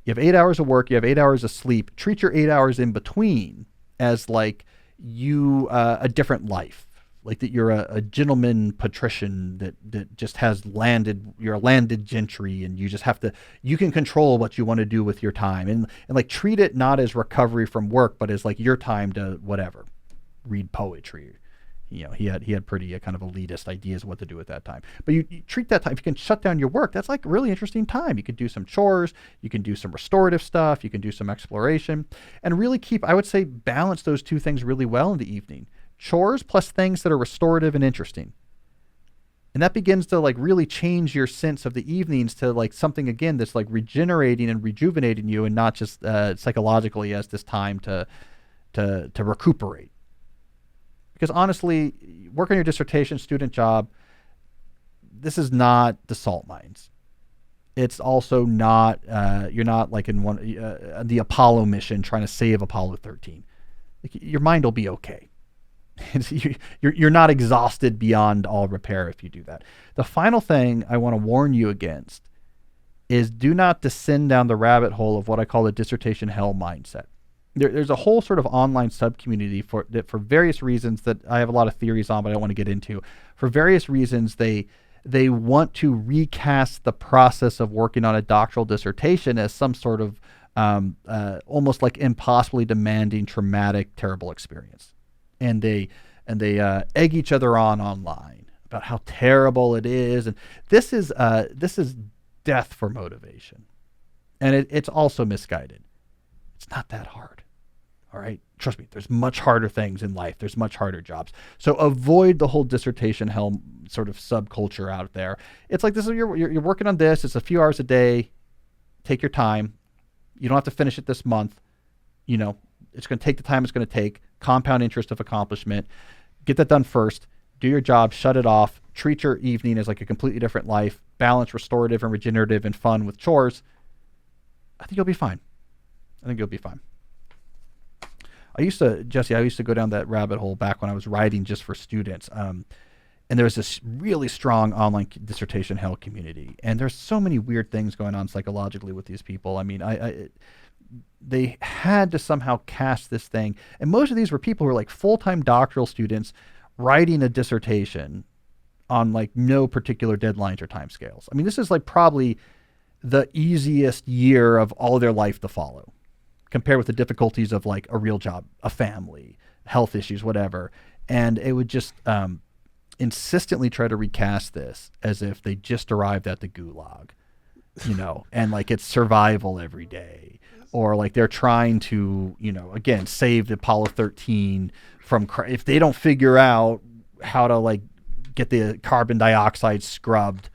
you have 8 hours of work, you have 8 hours of sleep, treat your 8 hours in between as like a different life, like that you're a gentleman patrician that just has landed, you're a landed gentry, and you just have to, you can control what you want to do with your time, and like treat it not as recovery from work, but as like your time to whatever, read poetry. You know, he had pretty kind of elitist ideas of what to do at that time. But you treat that time, if you can shut down your work, that's like really interesting time. You can do some chores, you can do some restorative stuff, you can do some exploration, and really I would say, balance those two things really well in the evening. Chores plus things that are restorative and interesting. And that begins to like really change your sense of the evenings to like something, again, that's like regenerating and rejuvenating you, and not just psychologically as this time to recuperate. Because honestly, work on your dissertation, student job, this is not the salt mines. It's also not, you're not like in the Apollo mission trying to save Apollo 13. Like, your mind will be okay. You're not exhausted beyond all repair if you do that. The final thing I want to warn you against is do not descend down the rabbit hole of what I call the dissertation hell mindset. There's a whole sort of online sub-community for various reasons that I have a lot of theories on, but I don't want to get into. For various reasons, they want to recast the process of working on a doctoral dissertation as some sort of almost like impossibly demanding, traumatic, terrible experience. And they egg each other on online about how terrible it is. And this is death for motivation. And it's also misguided. It's not that hard. All right. Trust me, there's much harder things in life. There's much harder jobs. So avoid the whole dissertation hell sort of subculture out there. It's like, this is you're working on this. It's a few hours a day. Take your time. You don't have to finish it this month. You know, it's going to take the time it's going to take. Compound interest of accomplishment. Get that done first. Do your job. Shut it off. Treat your evening as like a completely different life. Balance restorative and regenerative and fun with chores. I think you'll be fine. Jesse, I used to go down that rabbit hole back when I was writing just for students. And there was this really strong online dissertation hell community. And there's so many weird things going on psychologically with these people. I mean, they had to somehow cast this thing. And most of these were people who were like full-time doctoral students writing a dissertation on like no particular deadlines or timescales. I mean, this is like probably the easiest year of all their life to follow, compared with the difficulties of like a real job, a family, health issues, whatever. And it would just insistently try to recast this as if they just arrived at the gulag, you know, and like it's survival every day. Or like they're trying to, you know, again, save the Apollo 13 from, if they don't figure out how to like get the carbon dioxide scrubbed,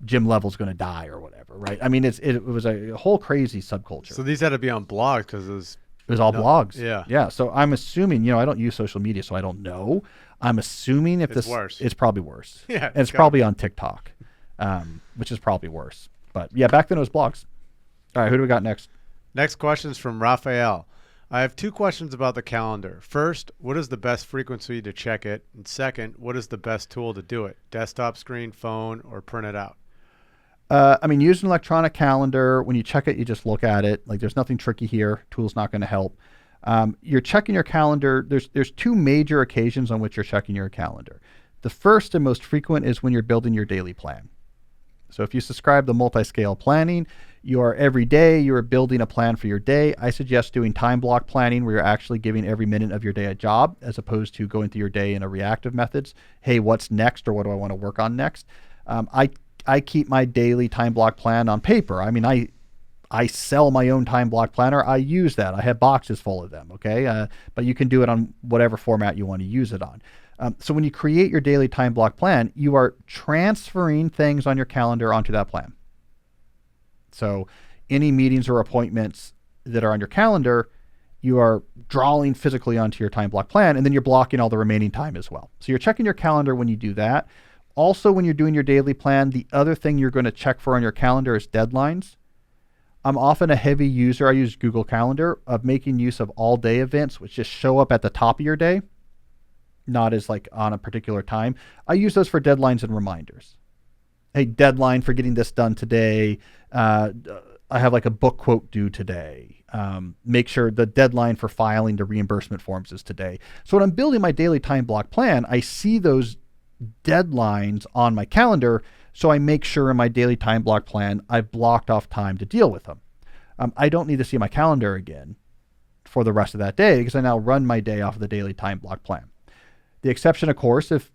Jim Lovell's going to die or whatever, right? I mean, it was a whole crazy subculture.
So these had to be on blogs because it
was all blogs.
Yeah.
Yeah. So I'm assuming, you know, I don't use social media, so I don't know. I'm assuming it's worse. It's probably worse.
Yeah.
And it's probably on TikTok, which is probably worse. But yeah, back then it was blogs. All right. Who do we got next?
Next question is from Raphael. I have two questions about the calendar. First, what is the best frequency to check it? And second, what is the best tool to do it? Desktop screen, phone, or print it out?
Use an electronic calendar. When you check it, you just look at it. Like, there's nothing tricky here. Tool's not going to help. You're checking your calendar. There's two major occasions on which you're checking your calendar. The first and most frequent is when you're building your daily plan. So if you subscribe to multi-scale planning, every day you are building a plan for your day. I suggest doing time block planning where you're actually giving every minute of your day a job as opposed to going through your day in a reactive methods. Hey, what's next, or what do I want to work on next? I keep my daily time block plan on paper. I sell my own time block planner. I use that. I have boxes full of them. Okay. But you can do it on whatever format you want to use it on. So when you create your daily time block plan, you are transferring things on your calendar onto that plan. So any meetings or appointments that are on your calendar, you are drawing physically onto your time block plan, and then you're blocking all the remaining time as well. So you're checking your calendar when you do that. Also, when you're doing your daily plan, the other thing you're going to check for on your calendar is deadlines. I'm often a heavy user, I use Google Calendar, of making use of all day events, which just show up at the top of your day, not as like on a particular time. I use those for deadlines and reminders. Hey, deadline for getting this done today. I have like a book quote due today. Make sure the deadline for filing the reimbursement forms is today. So when I'm building my daily time block plan, I see those deadlines on my calendar. So I make sure in my daily time block plan, I've blocked off time to deal with them. I don't need to see my calendar again for the rest of that day because I now run my day off of the daily time block plan. The exception, of course, if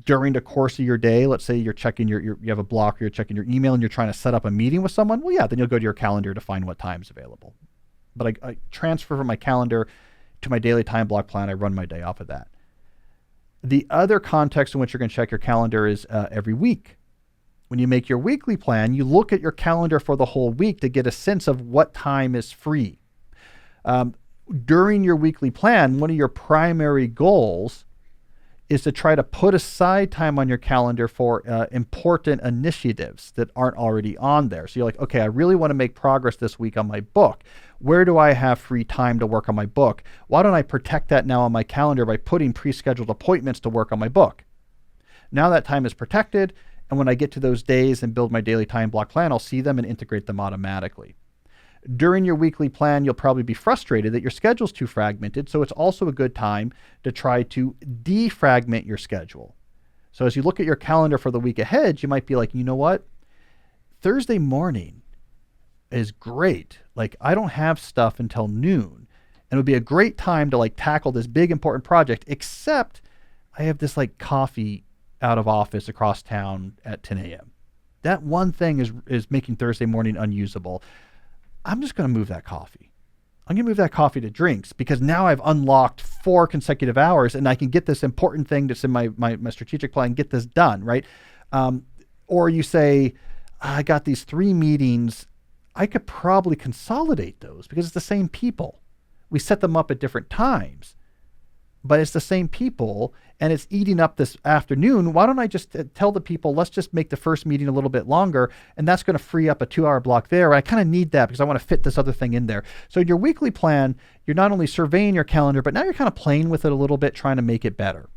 during the course of your day, let's say you're checking you have a block, or you're checking your email and you're trying to set up a meeting with someone, well, yeah, then you'll go to your calendar to find what time's available. But I transfer from my calendar to my daily time block plan. I run my day off of that. The other context in which you're going to check your calendar is every week. When you make your weekly plan, you look at your calendar for the whole week to get a sense of what time is free. During your weekly plan, one of your primary goals is to try to put aside time on your calendar for important initiatives that aren't already on there. So you're like, okay, I really want to make progress this week on my book. Where do I have free time to work on my book? Why don't I protect that now on my calendar by putting pre-scheduled appointments to work on my book? Now that time is protected, and when I get to those days and build my daily time block plan, I'll see them and integrate them automatically. During your weekly plan, you'll probably be frustrated that your schedule's too fragmented, so it's also a good time to try to defragment your schedule. So as you look at your calendar for the week ahead, you might be like, you know what? Thursday morning is great. Like, I don't have stuff until noon, and it would be a great time to like tackle this big important project, except I have this like coffee out of office across town at 10 a.m. That one thing is making Thursday morning unusable. I'm just going to move that coffee. I'm going to move that coffee to drinks because now I've unlocked 4 consecutive hours and I can get this important thing that's in my strategic plan, get this done, right? Or you say, I got these 3 meetings. I could probably consolidate those because it's the same people. We set them up at different times, but it's the same people and it's eating up this afternoon. Why don't I just tell the people, let's just make the first meeting a little bit longer, and that's going to free up a 2-hour block there. I kind of need that because I want to fit this other thing in there. So in your weekly plan, you're not only surveying your calendar, but now you're kind of playing with it a little bit, trying to make it better.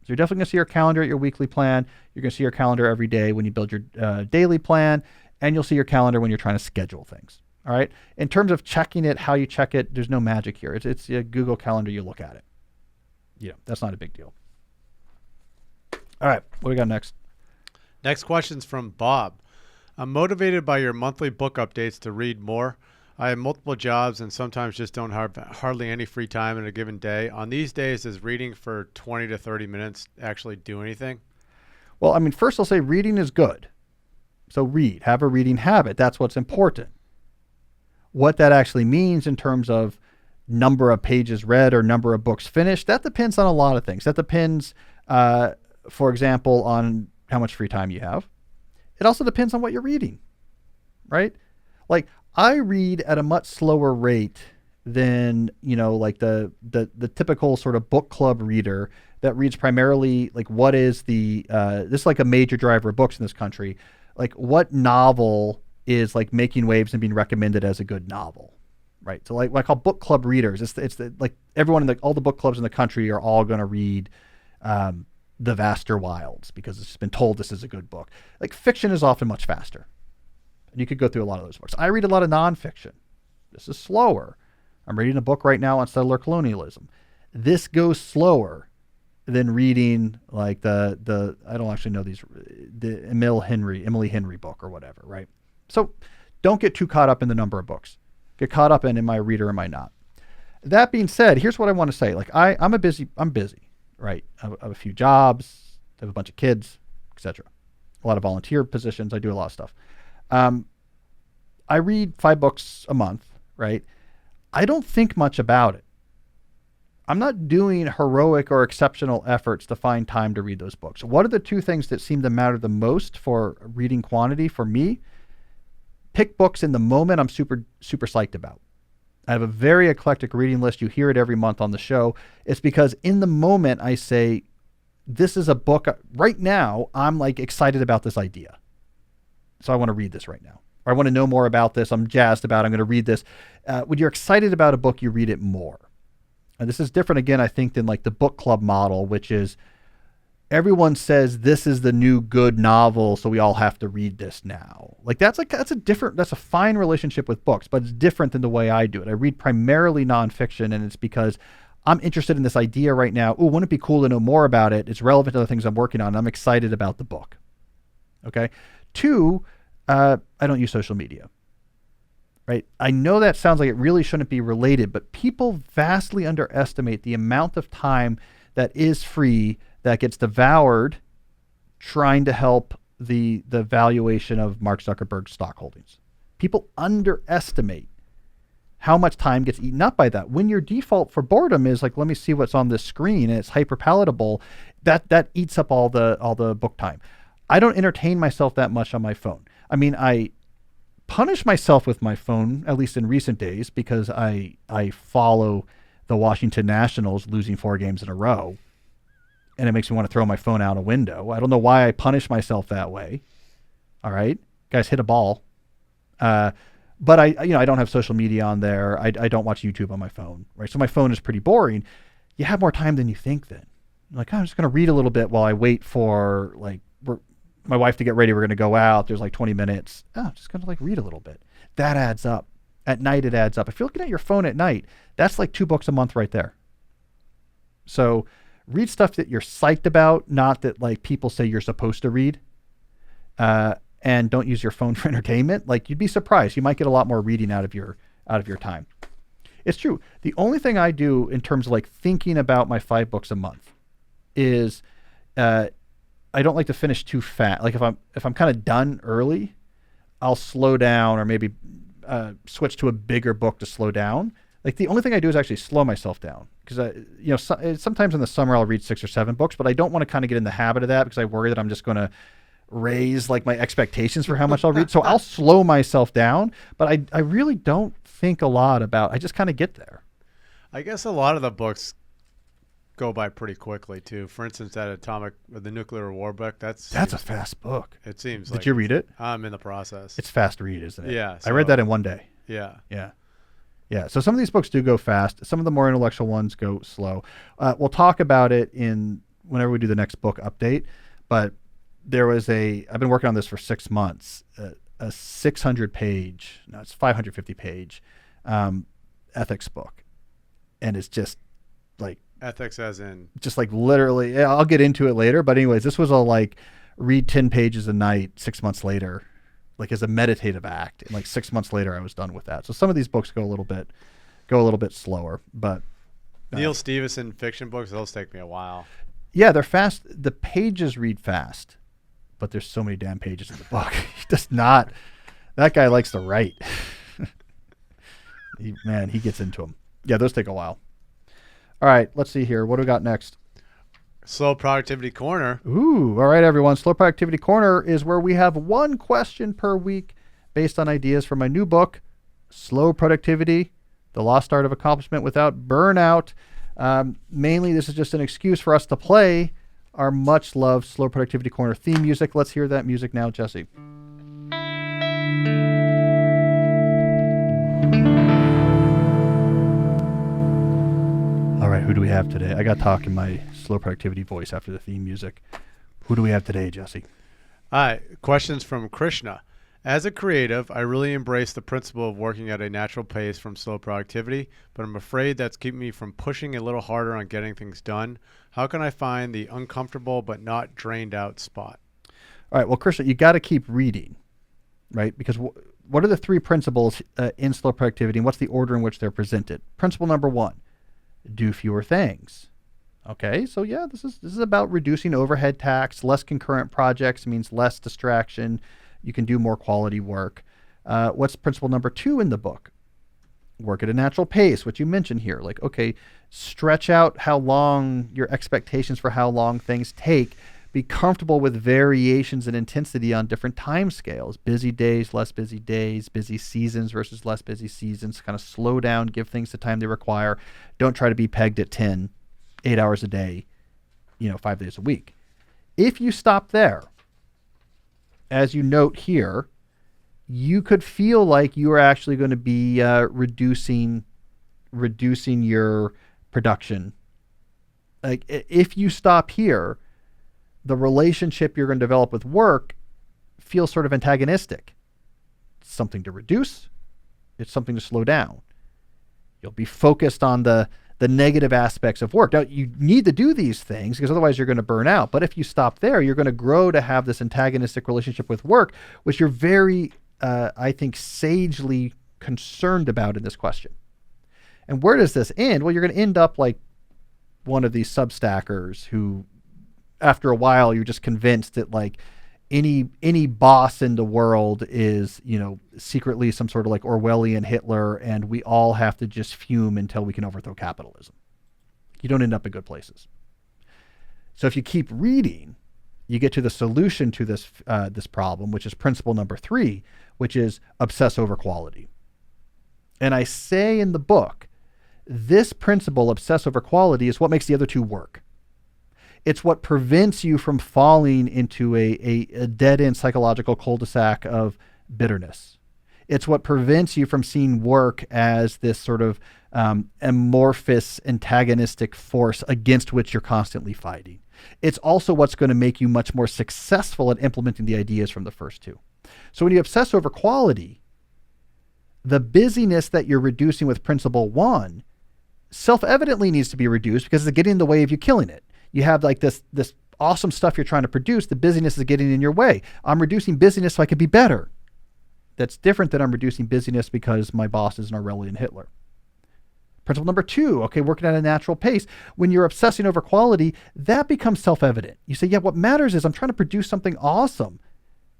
So you're definitely going to see your calendar at your weekly plan. You're going to see your calendar every day when you build your daily plan, and you'll see your calendar when you're trying to schedule things. All right. In terms of checking it, how you check it, there's no magic here. It's a Google Calendar. You look at it. Yeah, that's not a big deal. All right, what do we got next?
Next question's from Bob. I'm motivated by your monthly book updates to read more. I have multiple jobs and sometimes just don't have hardly any free time in a given day. On these days, does reading for 20 to 30 minutes actually do anything?
Well, first I'll say reading is good. So read, have a reading habit. That's what's important. What that actually means in terms of number of pages read or number of books finished, that depends on a lot of things. That depends, for example, on how much free time you have. It also depends on what you're reading, right? Like, I read at a much slower rate than, like the typical sort of book club reader that reads primarily like what is this is like a major driver of books in this country. Like, what novel is like making waves and being recommended as a good novel? right? So like what I call book club readers. Like everyone all the book clubs in the country are all going to read The Vaster Wilds because it's been told this is a good book. Like fiction is often much faster. And you could go through a lot of those books. I read a lot of nonfiction. This is slower. I'm reading a book right now on settler colonialism. This goes slower than reading like the I don't actually know the Emily Henry book or whatever, right? So don't get too caught up in the number of books. Get caught up in am I a reader, am I not? That being said, here's what I want to say. Like I'm busy, right? I have a few jobs, I have a bunch of kids, etc. A lot of volunteer positions. I do a lot of stuff. I read 5 books a month, right? I don't think much about it. I'm not doing heroic or exceptional efforts to find time to read those books. What are the 2 things that seem to matter the most for reading quantity for me? Pick books in the moment I'm super, super psyched about. I have a very eclectic reading list. You hear it every month on the show. It's because in the moment I say, this is a book right now. I'm like excited about this idea. So I want to read this right now. Or I want to know more about this. I'm jazzed about it. I'm going to read this. When you're excited about a book, you read it more. And this is different again, I think, than like the book club model, which is everyone says this is the new good novel, so we all have to read this now. That's a fine relationship with books, but it's different than the way I do it. I read primarily nonfiction, and it's because I'm interested in this idea right now. Oh, wouldn't it be cool to know more about it? It's relevant to the things I'm working on. I'm excited about the book. Okay. 2, I don't use social media. Right? I know that sounds like it really shouldn't be related, but people vastly underestimate the amount of time that is free that gets devoured trying to help the valuation of Mark Zuckerberg's stock holdings. People underestimate how much time gets eaten up by that. When your default for boredom is like, let me see what's on this screen, and it's hyper palatable, that eats up all the book time. I don't entertain myself that much on my phone. I mean, I punish myself with my phone, at least in recent days, because I follow the Washington Nationals losing 4 games in a row, and it makes me want to throw my phone out a window. I don't know why I punish myself that way. All right, guys, hit a ball. But I don't have social media on there. I don't watch YouTube on my phone, right? So my phone is pretty boring. You have more time than you think then. You're like, I'm just going to read a little bit while I wait for my wife to get ready. We're going to go out. There's like 20 minutes. Oh, I'm just going to read a little bit. That adds up. At night, it adds up. If you're looking at your phone at night, that's like 2 books a month right there. So read stuff that you're psyched about, not that like people say you're supposed to read. And don't use your phone for entertainment. Like you'd be surprised. You might get a lot more reading out of your time. It's true. The only thing I do in terms of like thinking about my 5 books a month is, I don't like to finish too fast. Like if I'm kind of done early, I'll slow down or maybe switch to a bigger book to slow down. Like the only thing I do is actually slow myself down because sometimes in the summer I'll read 6 or 7 books, but I don't want to kind of get in the habit of that because I worry that I'm just going to raise like my expectations for how much I'll read. So I'll slow myself down, but I really don't think a lot about. I just kind of get there.
I guess a lot of the books go by pretty quickly too. For instance, the Nuclear War book. That's
a fast book.
It seems.
Did you read it?
I'm in the process.
It's fast to read, isn't it?
Yeah.
I read that in one day.
Yeah.
Yeah. So some of these books do go fast. Some of the more intellectual ones go slow. We'll talk about it whenever we do the next book update. But I've been working on this for 6 months. A 600-page, no, it's 550-page ethics book, and it's just like.
Ethics as in? Just
like literally, I'll get into it later. But anyways, this was read 10 pages a night 6 months later, like as a meditative act. And like 6 months later, I was done with that. So some of these books go a little bit slower. But
Neil Stephenson fiction books, those take me a while.
Yeah, they're fast. The pages read fast, but there's so many damn pages in the book. He does not. That guy likes to write. He gets into them. Yeah, those take a while. All right, let's see here. What do we got next?
Slow Productivity Corner.
Ooh, all right, everyone. Slow Productivity Corner is where we have 1 question per week based on ideas from my new book, Slow Productivity, The Lost Art of Accomplishment Without Burnout. Mainly, this is just an excuse for us to play our much-loved Slow Productivity Corner theme music. Let's hear that music now, Jesse. right, who do we have today? I got to talk in my slow productivity voice after the theme music. Who do we have today, Jesse?
All right, questions from Krishna. As a creative, I really embrace the principle of working at a natural pace from slow productivity, but I'm afraid that's keeping me from pushing a little harder on getting things done. How can I find the uncomfortable but not drained out spot?
All right, well, Krishna, you got to keep reading, right? Because what are the three principles in slow productivity, and what's the order in which they're presented? Principle number 1, do fewer things. Okay, so yeah, this is about reducing overhead tax. Less concurrent projects means less distraction. You can do more quality work. What's principle number 2 in the book? Work at a natural pace, which you mentioned here. Like, okay, stretch out how long your expectations for how long things take. Be comfortable with variations in intensity on different time scales. Busy days, less busy days, busy seasons versus less busy seasons. Kind of slow down, give things the time they require. Don't try to be pegged at 10, 8 hours a day, 5 days a week. If you stop there, as you note here, you could feel like you are actually going to be reducing your production. Like, if you stop here, the relationship you're going to develop with work feels sort of antagonistic. It's something to reduce. It's something to slow down. You'll be focused on the negative aspects of work. Now, you need to do these things because otherwise you're going to burn out. But if you stop there, you're going to grow to have this antagonistic relationship with work, which you're very, I think, sagely concerned about in this question. And where does this end? Well, you're going to end up like one of these substackers who, after a while, you're just convinced that like any boss in the world is, secretly some sort of like Orwellian Hitler, and we all have to just fume until we can overthrow capitalism. You don't end up in good places. So if you keep reading, you get to the solution to this problem, which is principle number 3, which is obsess over quality. And I say in the book, this principle, obsess over quality, is what makes the other two work. It's what prevents you from falling into a dead-end psychological cul-de-sac of bitterness. It's what prevents you from seeing work as this sort of amorphous, antagonistic force against which you're constantly fighting. It's also what's going to make you much more successful at implementing the ideas from the first two. So when you obsess over quality, the busyness that you're reducing with principle 1 self-evidently needs to be reduced because it's getting in the way of you killing it. You have like this awesome stuff you're trying to produce. The busyness is getting in your way. I'm reducing busyness so I can be better. That's different than I'm reducing busyness because my boss is an Orwellian Hitler. Principle number 2, okay, working at a natural pace. When you're obsessing over quality, that becomes self-evident. You say, yeah, what matters is I'm trying to produce something awesome.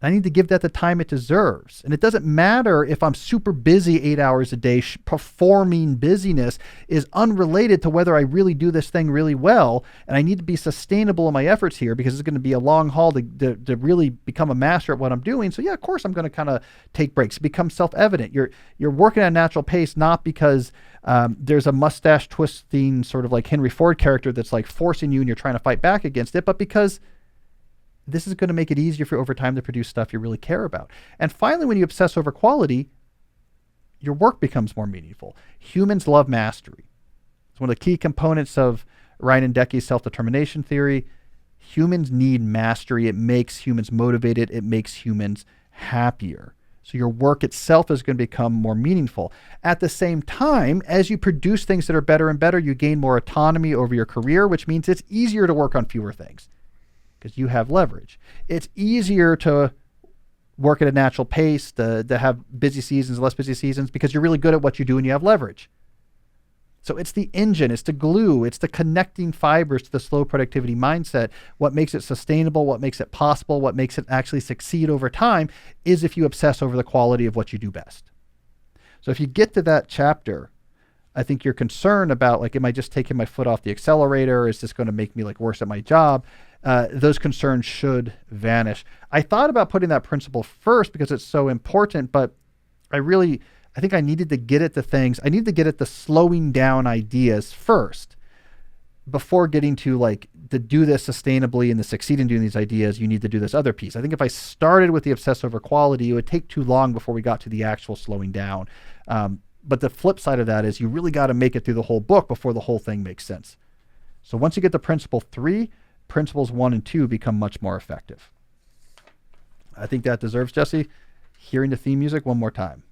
I need to give that the time it deserves. And it doesn't matter if I'm super busy 8 hours a day. Performing busyness is unrelated to whether I really do this thing really well. And I need to be sustainable in my efforts here because it's going to be a long haul to really become a master at what I'm doing. So yeah, of course I'm going to kind of take breaks. It becomes self-evident. You're working at a natural pace, not because there's a mustache twisting sort of like Henry Ford character that's like forcing you and you're trying to fight back against it, but because this is going to make it easier for you over time to produce stuff you really care about. And finally, when you obsess over quality, your work becomes more meaningful. Humans love mastery. It's one of the key components of Ryan and Decke's self-determination theory. Humans need mastery. It makes humans motivated. It makes humans happier. So your work itself is going to become more meaningful. At the same time, as you produce things that are better and better, you gain more autonomy over your career, which means it's easier to work on fewer things because you have leverage. It's easier to work at a natural pace, to have busy seasons, less busy seasons, because you're really good at what you do and you have leverage. So it's the engine, it's the glue, it's the connecting fibers to the slow productivity mindset. What makes it sustainable, what makes it possible, what makes it actually succeed over time is if you obsess over the quality of what you do best. So if you get to that chapter, I think you're concerned about, like, am I just taking my foot off the accelerator? Is this going to make me like worse at my job? Those concerns should vanish. I thought about putting that principle first because it's so important, but I think I needed to get at the things. I need to get at the slowing down ideas first before getting to like to do this sustainably and to succeed in doing these ideas. You need to do this other piece. I think if I started with the obsess over quality, it would take too long before we got to the actual slowing down. But the flip side of that is you really got to make it through the whole book before the whole thing makes sense. So once you get to principle 3, principles 1 and 2 become much more effective. I think that deserves, Jesse, hearing the theme music one more time.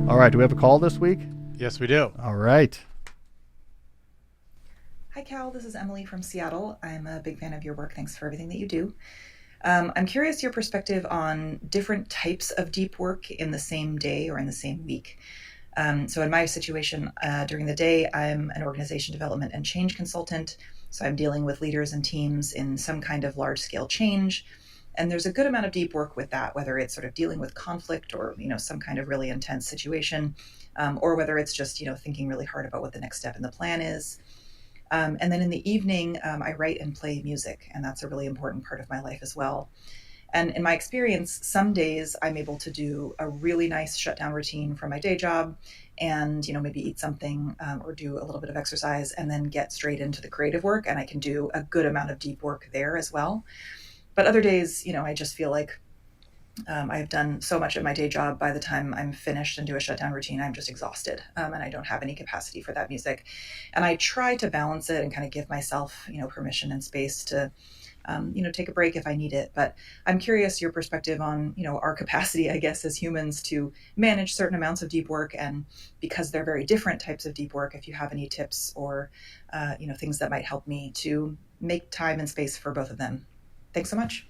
All right, do we have a call this week?
Yes, we do.
All right.
Hi, Cal. This is Emily from Seattle. I'm a big fan of your work. Thanks for everything that you do. I'm curious your perspective on different types of deep work in the same day or in the same week. So in my situation, during the day, I'm an organization development and change consultant. So I'm dealing with leaders and teams in some kind of large-scale change. And there's a good amount of deep work with that, whether it's sort of dealing with conflict or, some kind of really intense situation, or whether it's just, thinking really hard about what the next step in the plan is. And then in the evening, I write and play music, and that's a really important part of my life as well. And in my experience, some days I'm able to do a really nice shutdown routine from my day job and, maybe eat something or do a little bit of exercise and then get straight into the creative work. And I can do a good amount of deep work there as well. But other days, I just feel like I've done so much of my day job. By the time I'm finished and do a shutdown routine, I'm just exhausted and I don't have any capacity for that music. And I try to balance it and kind of give myself, permission and space to, take a break if I need it. But I'm curious your perspective on, our capacity, I guess, as humans to manage certain amounts of deep work. And because they're very different types of deep work, if you have any tips or, things that might help me to make time and space for both of them. Thanks so much.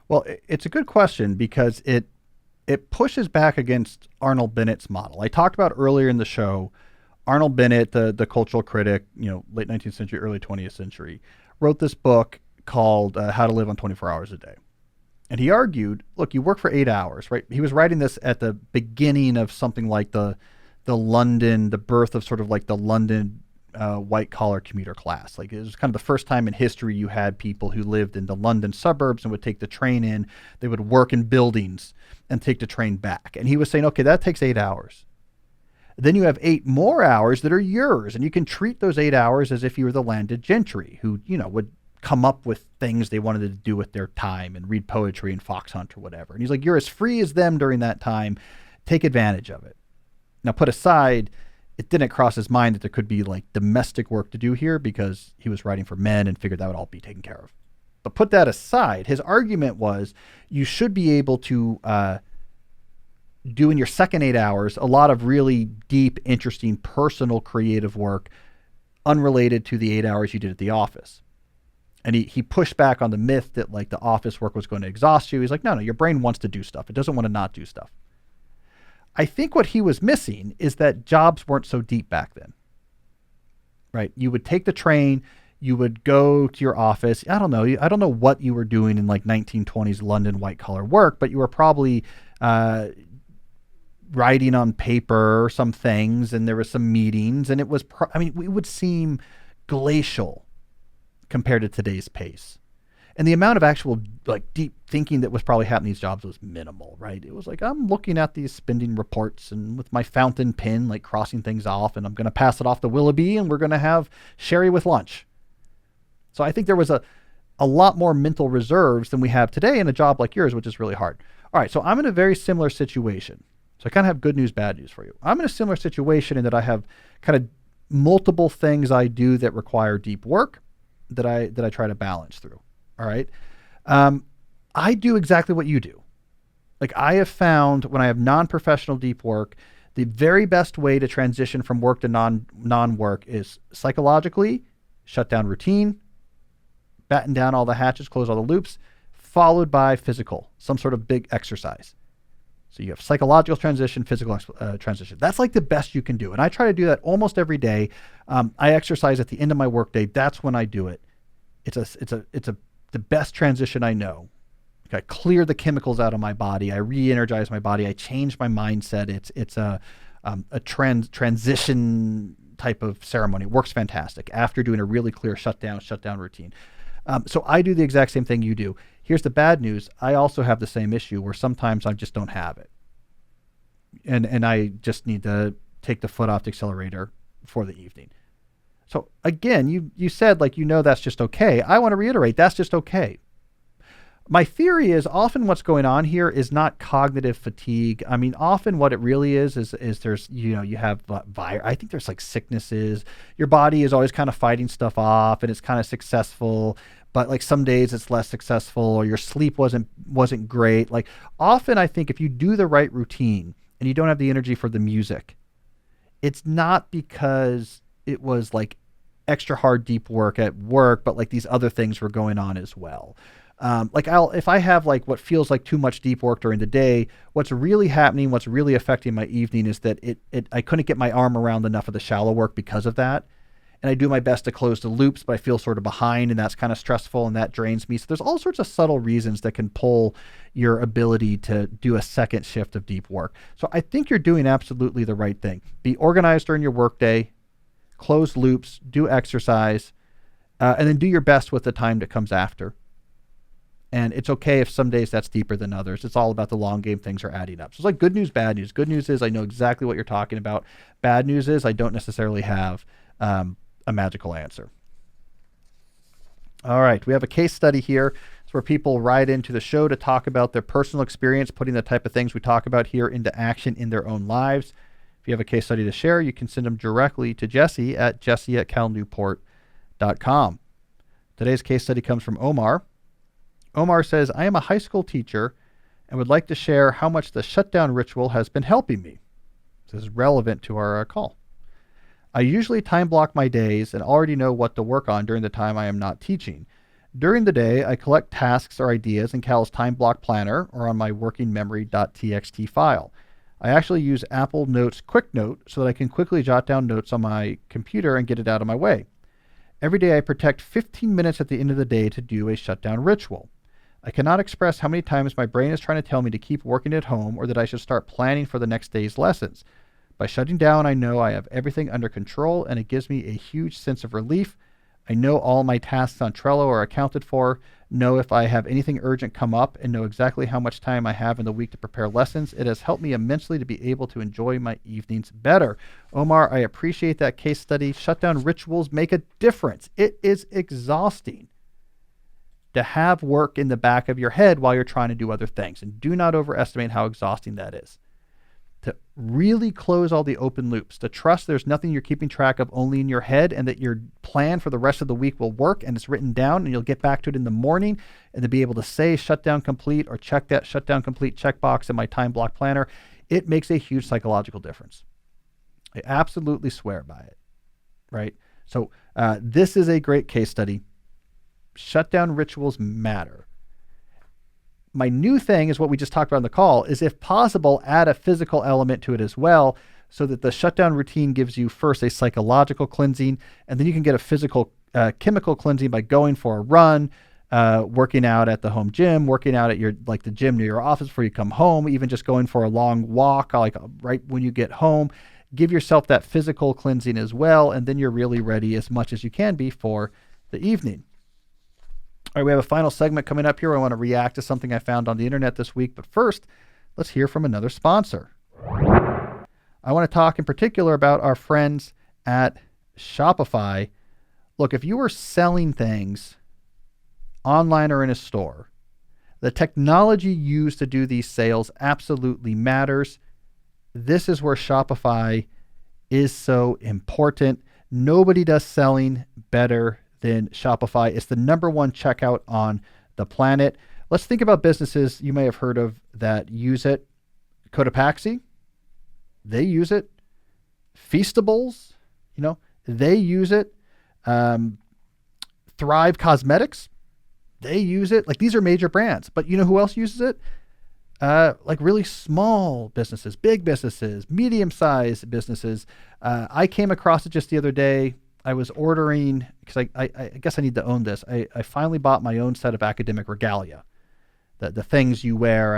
Well, it's a good question because it pushes back against Arnold Bennett's model. I talked about earlier in the show, Arnold Bennett, the cultural critic, late 19th century, early 20th century, wrote this book called How to Live on 24 Hours a Day. And he argued, look, you work for 8 hours, right? He was writing this at the beginning of something like the birth of sort of like the London white collar commuter class. Like it was kind of the first time in history you had people who lived in the London suburbs and would take the train in. They would work in buildings and take the train back. And he was saying, okay, that takes 8 hours. Then you have 8 more hours that are yours. And you can treat those 8 hours as if you were the landed gentry who, would come up with things they wanted to do with their time and read poetry and fox hunt or whatever. And he's like, you're as free as them during that time. Take advantage of it. Now put aside, it didn't cross his mind that there could be like domestic work to do here because he was writing for men and figured that would all be taken care of. But put that aside, his argument was you should be able to do in your second 8 hours a lot of really deep, interesting, personal, creative work unrelated to the 8 hours you did at the office. And he pushed back on the myth that like the office work was going to exhaust you. He's like, no, your brain wants to do stuff. It doesn't want to not do stuff. I think what he was missing is that jobs weren't so deep back then, right? You would take the train, you would go to your office. I don't know what you were doing in like 1920s London white collar work, but you were probably writing on paper some things and there were some meetings and it was, it would seem glacial compared to today's pace. And the amount of actual like deep thinking that was probably happening in these jobs was minimal, right? It was like, I'm looking at these spending reports and with my fountain pen, like crossing things off and I'm going to pass it off to Willoughby and we're going to have sherry with lunch. So I think there was a lot more mental reserves than we have today in a job like yours, which is really hard. All right. So I'm in a very similar situation. So I kind of have good news, bad news for you. I'm in a similar situation in that I have kind of multiple things I do that require deep work that I try to balance through. All right. I do exactly what you do. Like I have found when I have non-professional deep work, the very best way to transition from work to non-work is psychologically shut down routine, batten down all the hatches, close all the loops, followed by physical, some sort of big exercise. So you have psychological transition, physical transition. That's like the best you can do. And I try to do that almost every day. I exercise at the end of my workday. That's when I do it. It's the best transition I know. I clear the chemicals out of my body. I re-energize my body. I change my mindset. It's a transition type of ceremony. It works fantastic after doing a really clear shutdown routine. So I do the exact same thing you do. Here's the bad news. I also have the same issue where sometimes I just don't have it. And I just need to take the foot off the accelerator for the evening. So again, you said like, that's just okay. I want to reiterate, that's just okay. My theory is often what's going on here is not cognitive fatigue. I mean, often what it really is there's, you have I think there's like sicknesses. Your body is always kind of fighting stuff off and it's kind of successful, but like some days it's less successful, or your sleep wasn't great. Like often I think if you do the right routine and you don't have the energy for the music, it's not because it was like extra hard deep work at work, but like these other things were going on as well. If I have like what feels like too much deep work during the day, what's really happening, what's really affecting my evening is that I couldn't get my arm around enough of the shallow work because of that. And I do my best to close the loops, but I feel sort of behind, and that's kind of stressful and that drains me. So there's all sorts of subtle reasons that can pull your ability to do a second shift of deep work. So I think you're doing absolutely the right thing. Be organized during your workday, close loops, do exercise, and then do your best with the time that comes after. And it's okay if some days that's deeper than others. It's all about the long game. Things are adding up. So it's like good news, bad news. Good news is I know exactly what you're talking about. Bad news is I don't necessarily have a magical answer. All right. We have a case study here. It's where people write into the show to talk about their personal experience, putting the type of things we talk about here into action in their own lives. If you have a case study to share, you can send them directly to Jesse at calnewport.com. Today's case study comes from Omar. Omar says, I am a high school teacher and would like to share how much the shutdown ritual has been helping me. This is relevant to our call. I usually time block my days and already know what to work on during the time I am not teaching. During the day, I collect tasks or ideas in Cal's time block planner or on my working memory.txt file. I actually use Apple Notes Quick Note so that I can quickly jot down notes on my computer and get it out of my way. Every day I protect 15 minutes at the end of the day to do a shutdown ritual. I cannot express how many times my brain is trying to tell me to keep working at home or that I should start planning for the next day's lessons. By shutting down, I know I have everything under control, and it gives me a huge sense of relief. I know all my tasks on Trello are accounted for, know if I have anything urgent come up, and know exactly how much time I have in the week to prepare lessons. It has helped me immensely to be able to enjoy my evenings better. Omar, I appreciate that case study. Shutdown rituals make a difference. It is exhausting to have work in the back of your head while you're trying to do other things. And do not overestimate how exhausting that is. To really close all the open loops, to trust there's nothing you're keeping track of only in your head, and that your plan for the rest of the week will work and it's written down and you'll get back to it in the morning, and to be able to say shutdown complete or check that shutdown complete checkbox in my time block planner, it makes a huge psychological difference. I absolutely swear by it, right? So this is a great case study. Shutdown rituals matter. My new thing is what we just talked about on the call is, if possible, add a physical element to it as well, so that the shutdown routine gives you first a psychological cleansing, and then you can get a physical chemical cleansing by going for a run, working out at the home gym, working out at the gym near your office before you come home, even just going for a long walk, like right when you get home. Give yourself that physical cleansing as well, and then you're really ready as much as you can be for the evening. All right, we have a final segment coming up here. I want to react to something I found on the internet this week. But first, let's hear from another sponsor. I want to talk in particular about our friends at Shopify. Look, if you are selling things online or in a store, the technology used to do these sales absolutely matters. This is where Shopify is so important. Nobody does selling better than Shopify. It's the number one checkout on the planet. Let's think about businesses you may have heard of that use it. Cotopaxi, they use it. Feastables, they use it. Thrive Cosmetics, they use it. Like, these are major brands, but you know who else uses it? Like really small businesses, big businesses, medium-sized businesses. I came across it just the other day. I was ordering, because I guess I need to own this. I finally bought my own set of academic regalia, the things you wear.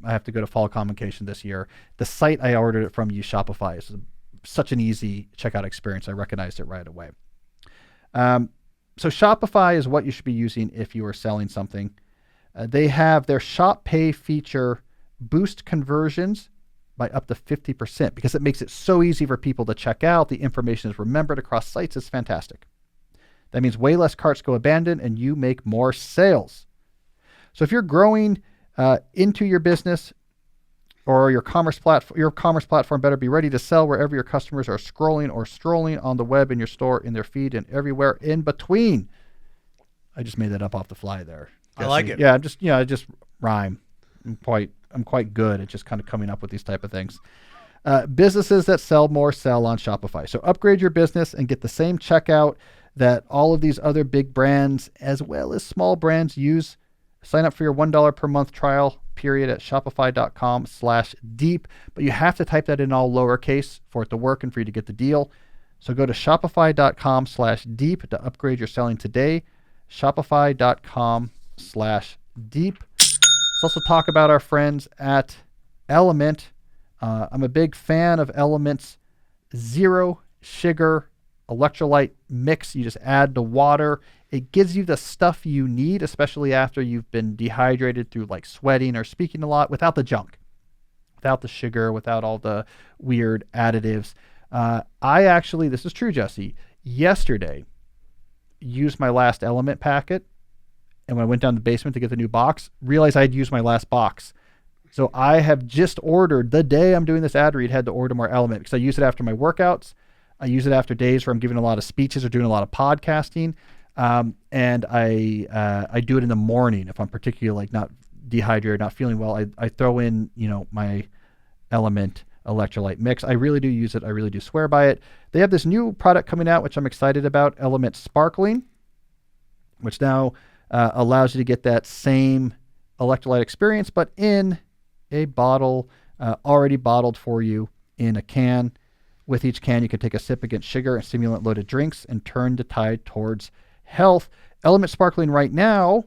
I have to go to Fall Convocation this year. The site I ordered it from used Shopify. It's such an easy checkout experience. I recognized it right away. So Shopify is what you should be using if you are selling something. They have their Shop Pay feature boost conversions by up to 50% because it makes it so easy for people to check out. The information is remembered across sites. It's fantastic. That means way less carts go abandoned and you make more sales. So if you're growing into your business or your commerce platform better be ready to sell wherever your customers are scrolling or strolling on the web, in your store, in their feed, and everywhere in between. I just made that up off the fly there.
I like it.
Yeah, I just rhyme. I'm quite good at just kind of coming up with these type of things. Businesses that sell more sell on Shopify. So upgrade your business and get the same checkout that all of these other big brands as well as small brands use. Sign up for your $1 per month trial period at shopify.com/deep, but you have to type that in all lowercase for it to work and for you to get the deal. So go to shopify.com/deep to upgrade your selling today. Shopify.com/deep. Let's also talk about our friends at Element. I'm a big fan of Element's zero sugar electrolyte mix. You just add the water. It gives you the stuff you need, especially after you've been dehydrated through like sweating or speaking a lot, without the junk, without the sugar, without all the weird additives. This is true, Jesse, yesterday used my last Element packet, and when I went down to the basement to get the new box, realized I'd used my last box. So I have just ordered, the day I'm doing this ad read, had to order more Element because I use it after my workouts. I use it after days where I'm giving a lot of speeches or doing a lot of podcasting. And I do it in the morning if I'm particularly like not dehydrated, not feeling well. I throw in, my Element electrolyte mix. I really do use it. I really do swear by it. They have this new product coming out, which I'm excited about, Element Sparkling, which now allows you to get that same electrolyte experience, but in a bottle, already bottled for you in a can. With each can, you can take a sip against sugar and stimulant-loaded drinks and turn the tide towards health. Element Sparkling right now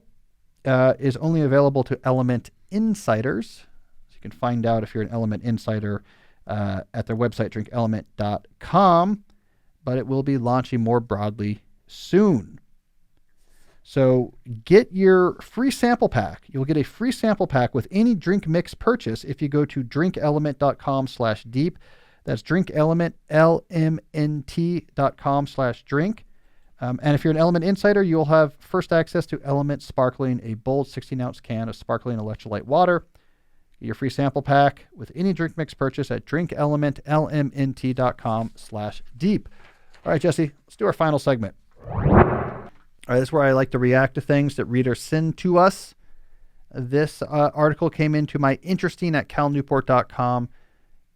is only available to Element Insiders. So you can find out if you're an Element Insider at their website, drinkelement.com, but it will be launching more broadly soon. So get your free sample pack. You'll get a free sample pack with any drink mix purchase if you go to drinkelement.com/deep. That's drinkelement, LMNT.com/drink. And if you're an Element Insider, you'll have first access to Element Sparkling, a bold 16-ounce can of sparkling electrolyte water. Get your free sample pack with any drink mix purchase at drinkelement, LMNT.com/deep. All right, Jesse, let's do our final segment. All right, this is where I like to react to things that readers send to us. This article came into my interesting@calnewport.com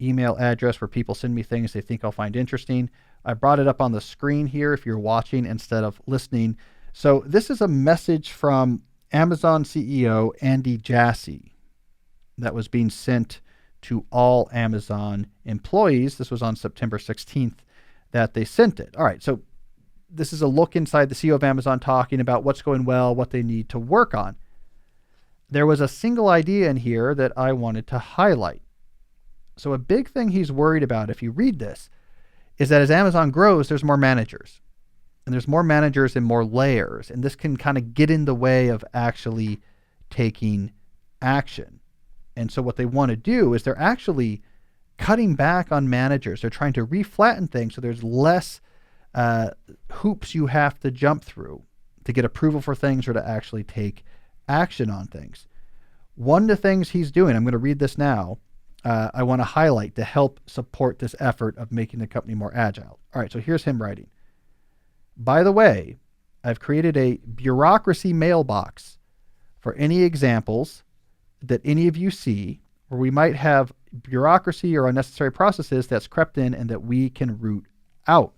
email address where people send me things they think I'll find interesting. I brought it up on the screen here if you're watching instead of listening. So this is a message from Amazon CEO Andy Jassy that was being sent to all Amazon employees. This was on September 16th that they sent it. All right, so this is a look inside the CEO of Amazon talking about what's going well, what they need to work on. There was a single idea in here that I wanted to highlight. So a big thing he's worried about, if you read this, is that as Amazon grows, there's more managers. And there's more managers and more layers. And this can kind of get in the way of actually taking action. And so what they want to do is they're actually cutting back on managers. They're trying to reflatten things so there's less hoops you have to jump through to get approval for things or to actually take action on things. One of the things he's doing, I'm going to read this now, I want to highlight to help support this effort of making the company more agile. All right, so here's him writing. By the way, I've created a bureaucracy mailbox for any examples that any of you see where we might have bureaucracy or unnecessary processes that's crept in and that we can root out.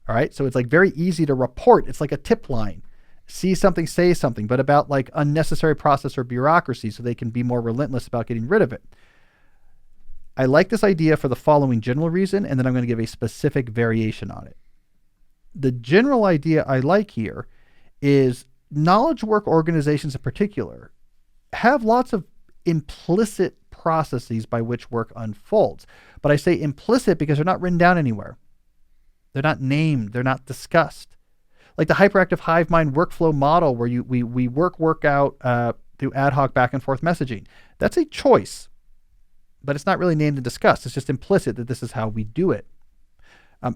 All right, so it's like very easy to report. It's like a tip line. See something, say something, but about like unnecessary process or bureaucracy so they can be more relentless about getting rid of it. I like this idea for the following general reason, and then I'm going to give a specific variation on it. The general idea I like here is knowledge work organizations in particular have lots of implicit processes by which work unfolds. But I say implicit because they're not written down anywhere. They're not named. They're not discussed. Like the hyperactive hive mind workflow model where we work out through ad hoc back and forth messaging. That's a choice. but it's not really named and discussed. It's just implicit that this is how we do it.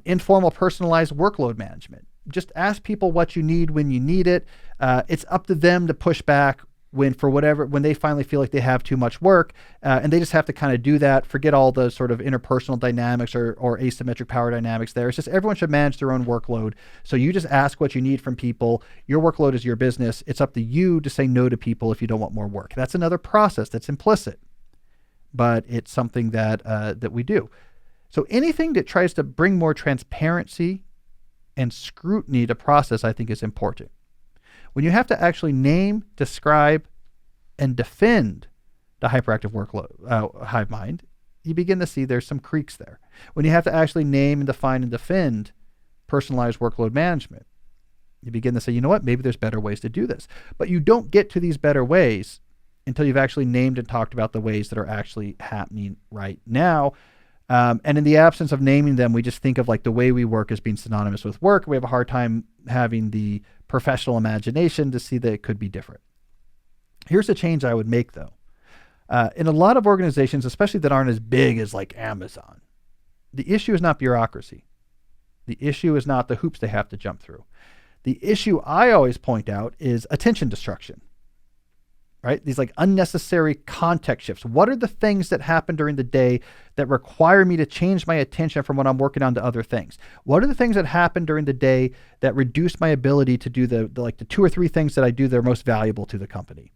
Informal personalized workload management. Just ask people what you need when you need it. It's up to them to push back when they finally feel like they have too much work, and they just have to kind of do that. Forget all the sort of interpersonal dynamics or asymmetric power dynamics there. It's just everyone should manage their own workload. So you just ask what you need from people. Your workload is your business. It's up to you to say no to people if you don't want more work. That's another process that's implicit, but it's something that we do. So anything that tries to bring more transparency and scrutiny to process, I think, is important. When you have to actually name, describe, and defend the hyperactive workload hive mind, you begin to see there's some creaks there. When you have to actually name and define and defend personalized workload management, you begin to say, you know what, maybe there's better ways to do this. But you don't get to these better ways until you've actually named and talked about the ways that are actually happening right now. And in the absence of naming them, we just think of like the way we work as being synonymous with work. We have a hard time having the professional imagination to see that it could be different. Here's a change I would make, though. In a lot of organizations, especially that aren't as big as like Amazon, the issue is not bureaucracy. The issue is not the hoops they have to jump through. The issue I always point out is attention destruction. Right? These like unnecessary context shifts. What are the things that happen during the day that require me to change my attention from what I'm working on to other things? What are the things that happen during the day that reduce my ability to do the 2 or 3 things that I do that are most valuable to the company?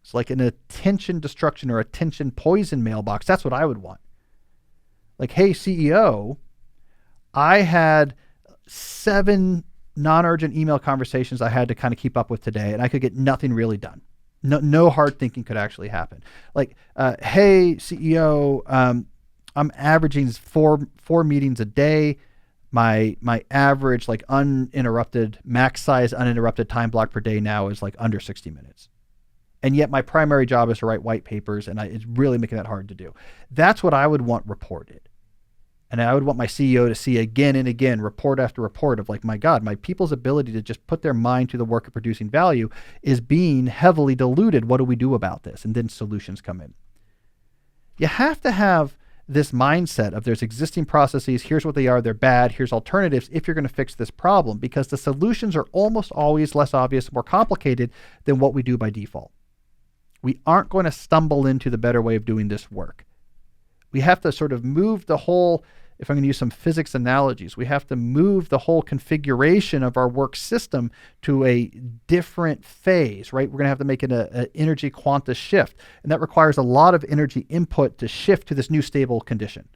It's like an attention destruction or attention poison mailbox. That's what I would want. Like, hey, CEO, I had 7 non-urgent email conversations I had to kind of keep up with today, and I could get nothing really done. No hard thinking could actually happen. Like, hey, CEO, I'm averaging 4 meetings a day. My average like uninterrupted max size uninterrupted time block per day now is like under 60 minutes. And yet my primary job is to write white papers, and it's really making that hard to do. That's what I would want reported. And I would want my CEO to see again and again, report after report of like, my God, my people's ability to just put their mind to the work of producing value is being heavily diluted. What do we do about this? And then solutions come in. You have to have this mindset of there's existing processes. Here's what they are. They're bad. Here's alternatives if you're going to fix this problem, because the solutions are almost always less obvious, more complicated than what we do by default. We aren't going to stumble into the better way of doing this work. We have to sort of move the whole, if I'm going to use some physics analogies, we have to move the whole configuration of our work system to a different phase, right? We're going to have to make an energy quanta shift. And that requires a lot of energy input to shift to this new stable condition.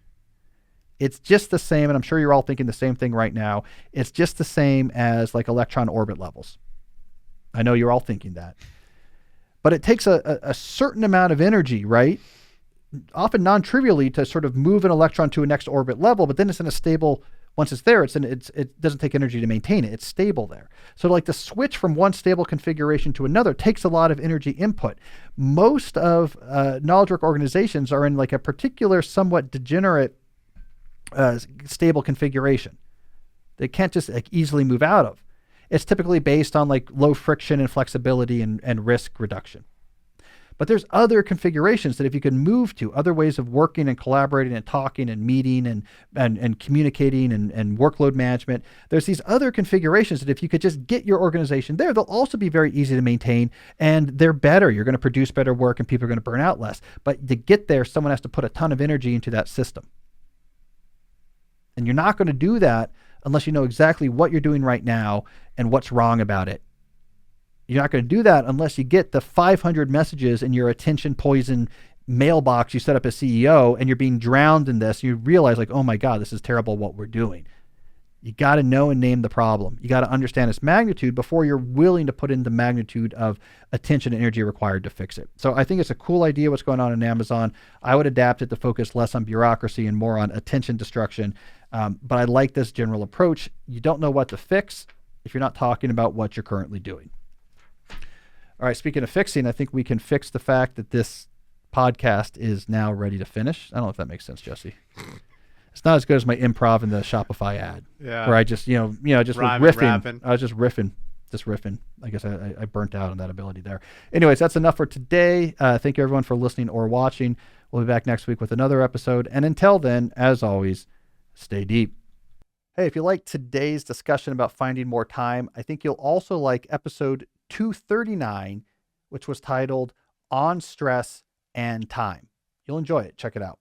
It's just the same, and I'm sure you're all thinking the same thing right now. It's just the same as like electron orbit levels. I know you're all thinking that. But it takes a certain amount of energy, right? Often non-trivially, to sort of move an electron to a next orbit level, but then it's in a stable, once it's there, it doesn't take energy to maintain it. It's stable there. So like the switch from one stable configuration to another takes a lot of energy input. Most of knowledge work organizations are in like a particular somewhat degenerate stable configuration. They can't just like easily move out of. It's typically based on like low friction and flexibility and risk reduction. But there's other configurations that if you can move to, other ways of working and collaborating and talking and meeting and communicating and workload management, there's these other configurations that if you could just get your organization there, they'll also be very easy to maintain, and they're better. You're going to produce better work and people are going to burn out less. But to get there, someone has to put a ton of energy into that system. And you're not going to do that unless you know exactly what you're doing right now and what's wrong about it. You're not going to do that unless you get the 500 messages in your attention poison mailbox you set up as CEO, and you're being drowned in this. You realize like, oh my God, this is terrible what we're doing. You got to know and name the problem. You got to understand its magnitude before you're willing to put in the magnitude of attention and energy required to fix it. So I think it's a cool idea what's going on in Amazon. I would adapt it to focus less on bureaucracy and more on attention destruction. But I like this general approach. You don't know what to fix if you're not talking about what you're currently doing. All right, speaking of fixing, I think we can fix the fact that this podcast is now ready to finish. I don't know if that makes sense, Jesse. It's not as good as my improv in the Shopify ad, where I just, just was riffing. I was just riffing. I guess I burnt out on that ability there. Anyways, that's enough for today. Thank you everyone for listening or watching. We'll be back next week with another episode. And until then, as always, stay deep. Hey, if you like today's discussion about finding more time, I think you'll also like episode 239, which was titled On Stress and Time. You'll enjoy it. Check it out.